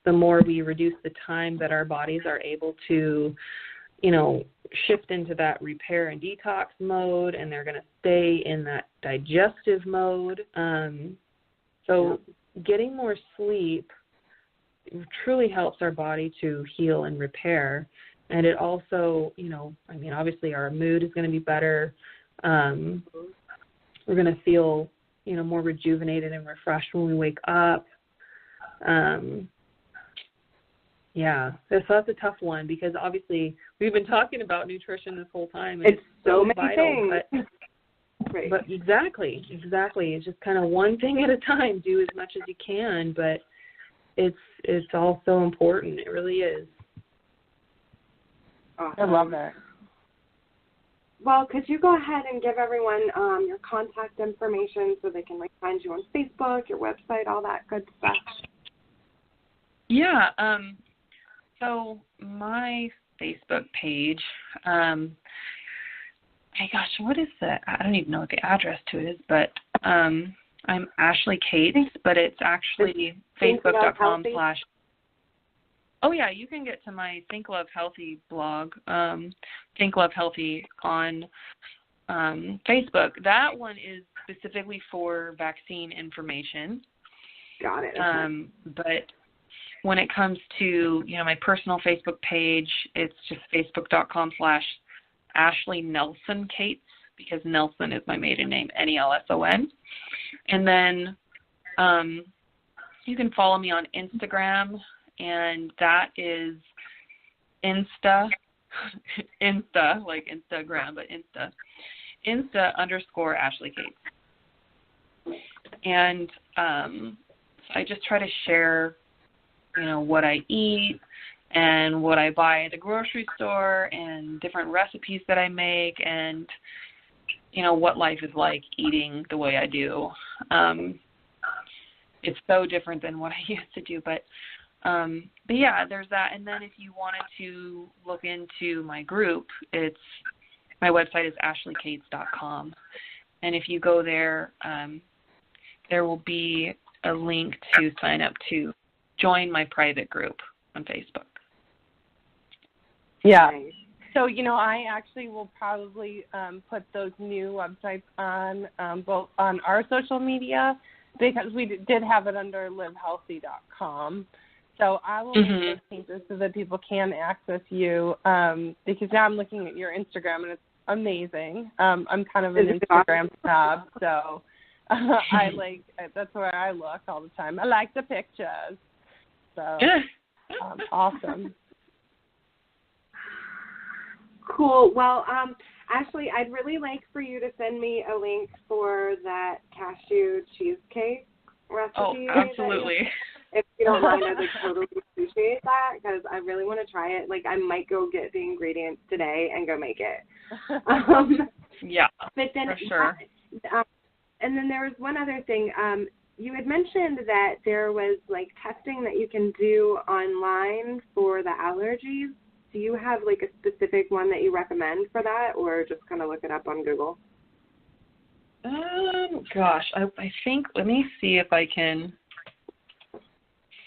the more we reduce the time that our bodies are able to, shift into that repair and detox mode, and they're going to stay in that digestive mode. So getting more sleep truly helps our body to heal and repair. And it also, obviously our mood is going to be better. We're going to feel, more rejuvenated and refreshed when we wake up. So that's a tough one, because obviously we've been talking about nutrition this whole time. And it's so many vital, things. Right. But exactly. It's just kind of one thing at a time. Do as much as you can, but it's all so important. It really is. Awesome. I love that. Well, could you go ahead and give everyone your contact information so they can find you on Facebook, your website, all that good stuff? Yeah. So my Facebook page, what is that? I don't even know what the address to it is, but I'm Ashley Cates, but it's actually facebook.com/ Oh, yeah, you can get to my Think Love Healthy blog, Think Love Healthy on Facebook. That one is specifically for vaccine information. Got it. Okay. But when it comes to, my personal Facebook page, it's just facebook.com/Ashley Nelson Cates, because Nelson is my maiden name, Nelson. And then you can follow me on Instagram, and that is Insta, like Instagram, but Insta_Ashley Cates. And I just try to share, what I eat and what I buy at the grocery store, and different recipes that I make, and, what life is like eating the way I do. It's so different than what I used to do, but yeah, there's that. And then if you wanted to look into my group, my website is ashleycates.com. And if you go there, there will be a link to sign up to join my private group on Facebook. Yeah. So, I actually will probably put those new websites on both on our social media, because we did have it under livehealthy.com. So I will make those changes so that people can access you, because now I'm looking at your Instagram, and it's amazing. I'm kind of an Instagram snob, so that's where I look all the time. I like the pictures. So awesome. Cool. Well, Ashley, I'd really like for you to send me a link for that cashew cheesecake recipe. Oh, absolutely. If you don't mind, I'd totally appreciate that, because I really want to try it. I might go get the ingredients today and go make it. Yeah, but then, for sure. And then there was one other thing. You had mentioned that there was testing that you can do online for the allergies. Do you have a specific one that you recommend for that, or just kind of look it up on Google? Gosh, I think, let me see if I can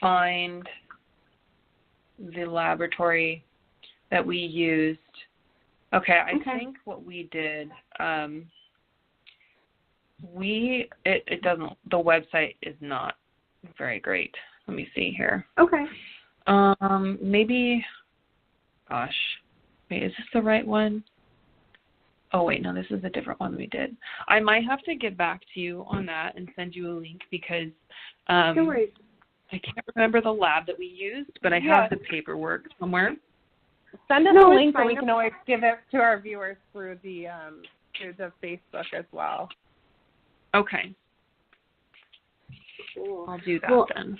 find the laboratory that we used. Okay, I think what we did, it doesn't, the website is not very great. Let me see here. Okay. Maybe, gosh, wait, is this the right one? Oh, wait, no, this is a different one we did. I might have to get back to you on that and send you a link, because no worries. I can't remember the lab that we used, but I have the paperwork somewhere. Send us a link so we can always give it to our viewers through the Facebook as well. Okay. Cool. I'll do that then.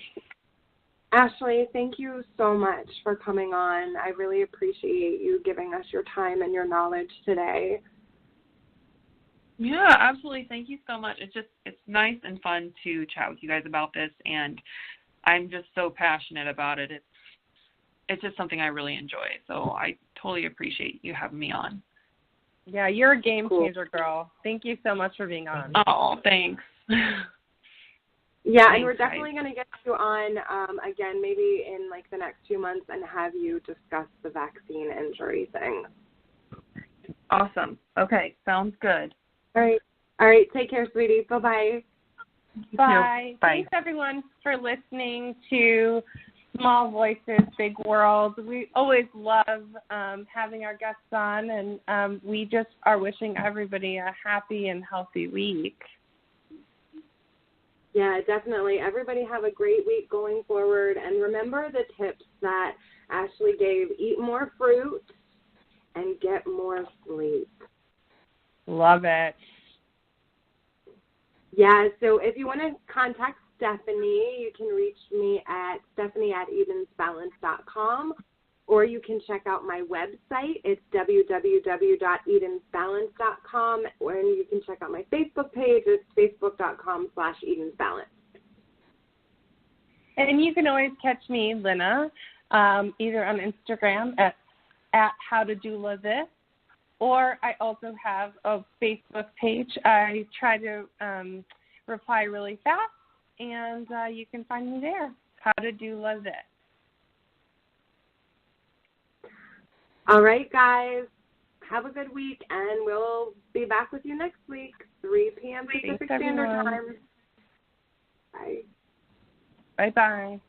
Ashley, thank you so much for coming on. I really appreciate you giving us your time and your knowledge today. Yeah, absolutely. Thank you so much. It's nice and fun to chat with you guys about this, and I'm just so passionate about it. It's just something I really enjoy, so I totally appreciate you having me on. Yeah, you're a game changer, girl. Thank you so much for being on. Oh, thanks. Yeah, thanks, and we're definitely guys. going to get you on again maybe in like the next 2 months and have you discuss the vaccine injury thing. Awesome. Okay, sounds good. All right. Take care, sweetie. Bye-bye. Bye. Bye. Thanks, everyone, for listening to Small Voices, Big World. We always love having our guests on, and we just are wishing everybody a happy and healthy week. Yeah, definitely. Everybody have a great week going forward. And remember the tips that Ashley gave. Eat more fruit and get more sleep. Love it. Yeah, so if you want to contact Stephanie, you can reach me at stephanie@edensbalance.com, or you can check out my website. It's www.edensbalance.com, and you can check out my Facebook page. It's facebook.com/edensbalance. And you can always catch me, Lina, either on Instagram at howtodoula.this, or I also have a Facebook page. I try to reply really fast, and you can find me there, howtodoula.this. All right, guys. Have a good week, and we'll be back with you next week, 3 p.m. Pacific Standard Time. Bye. Bye-bye.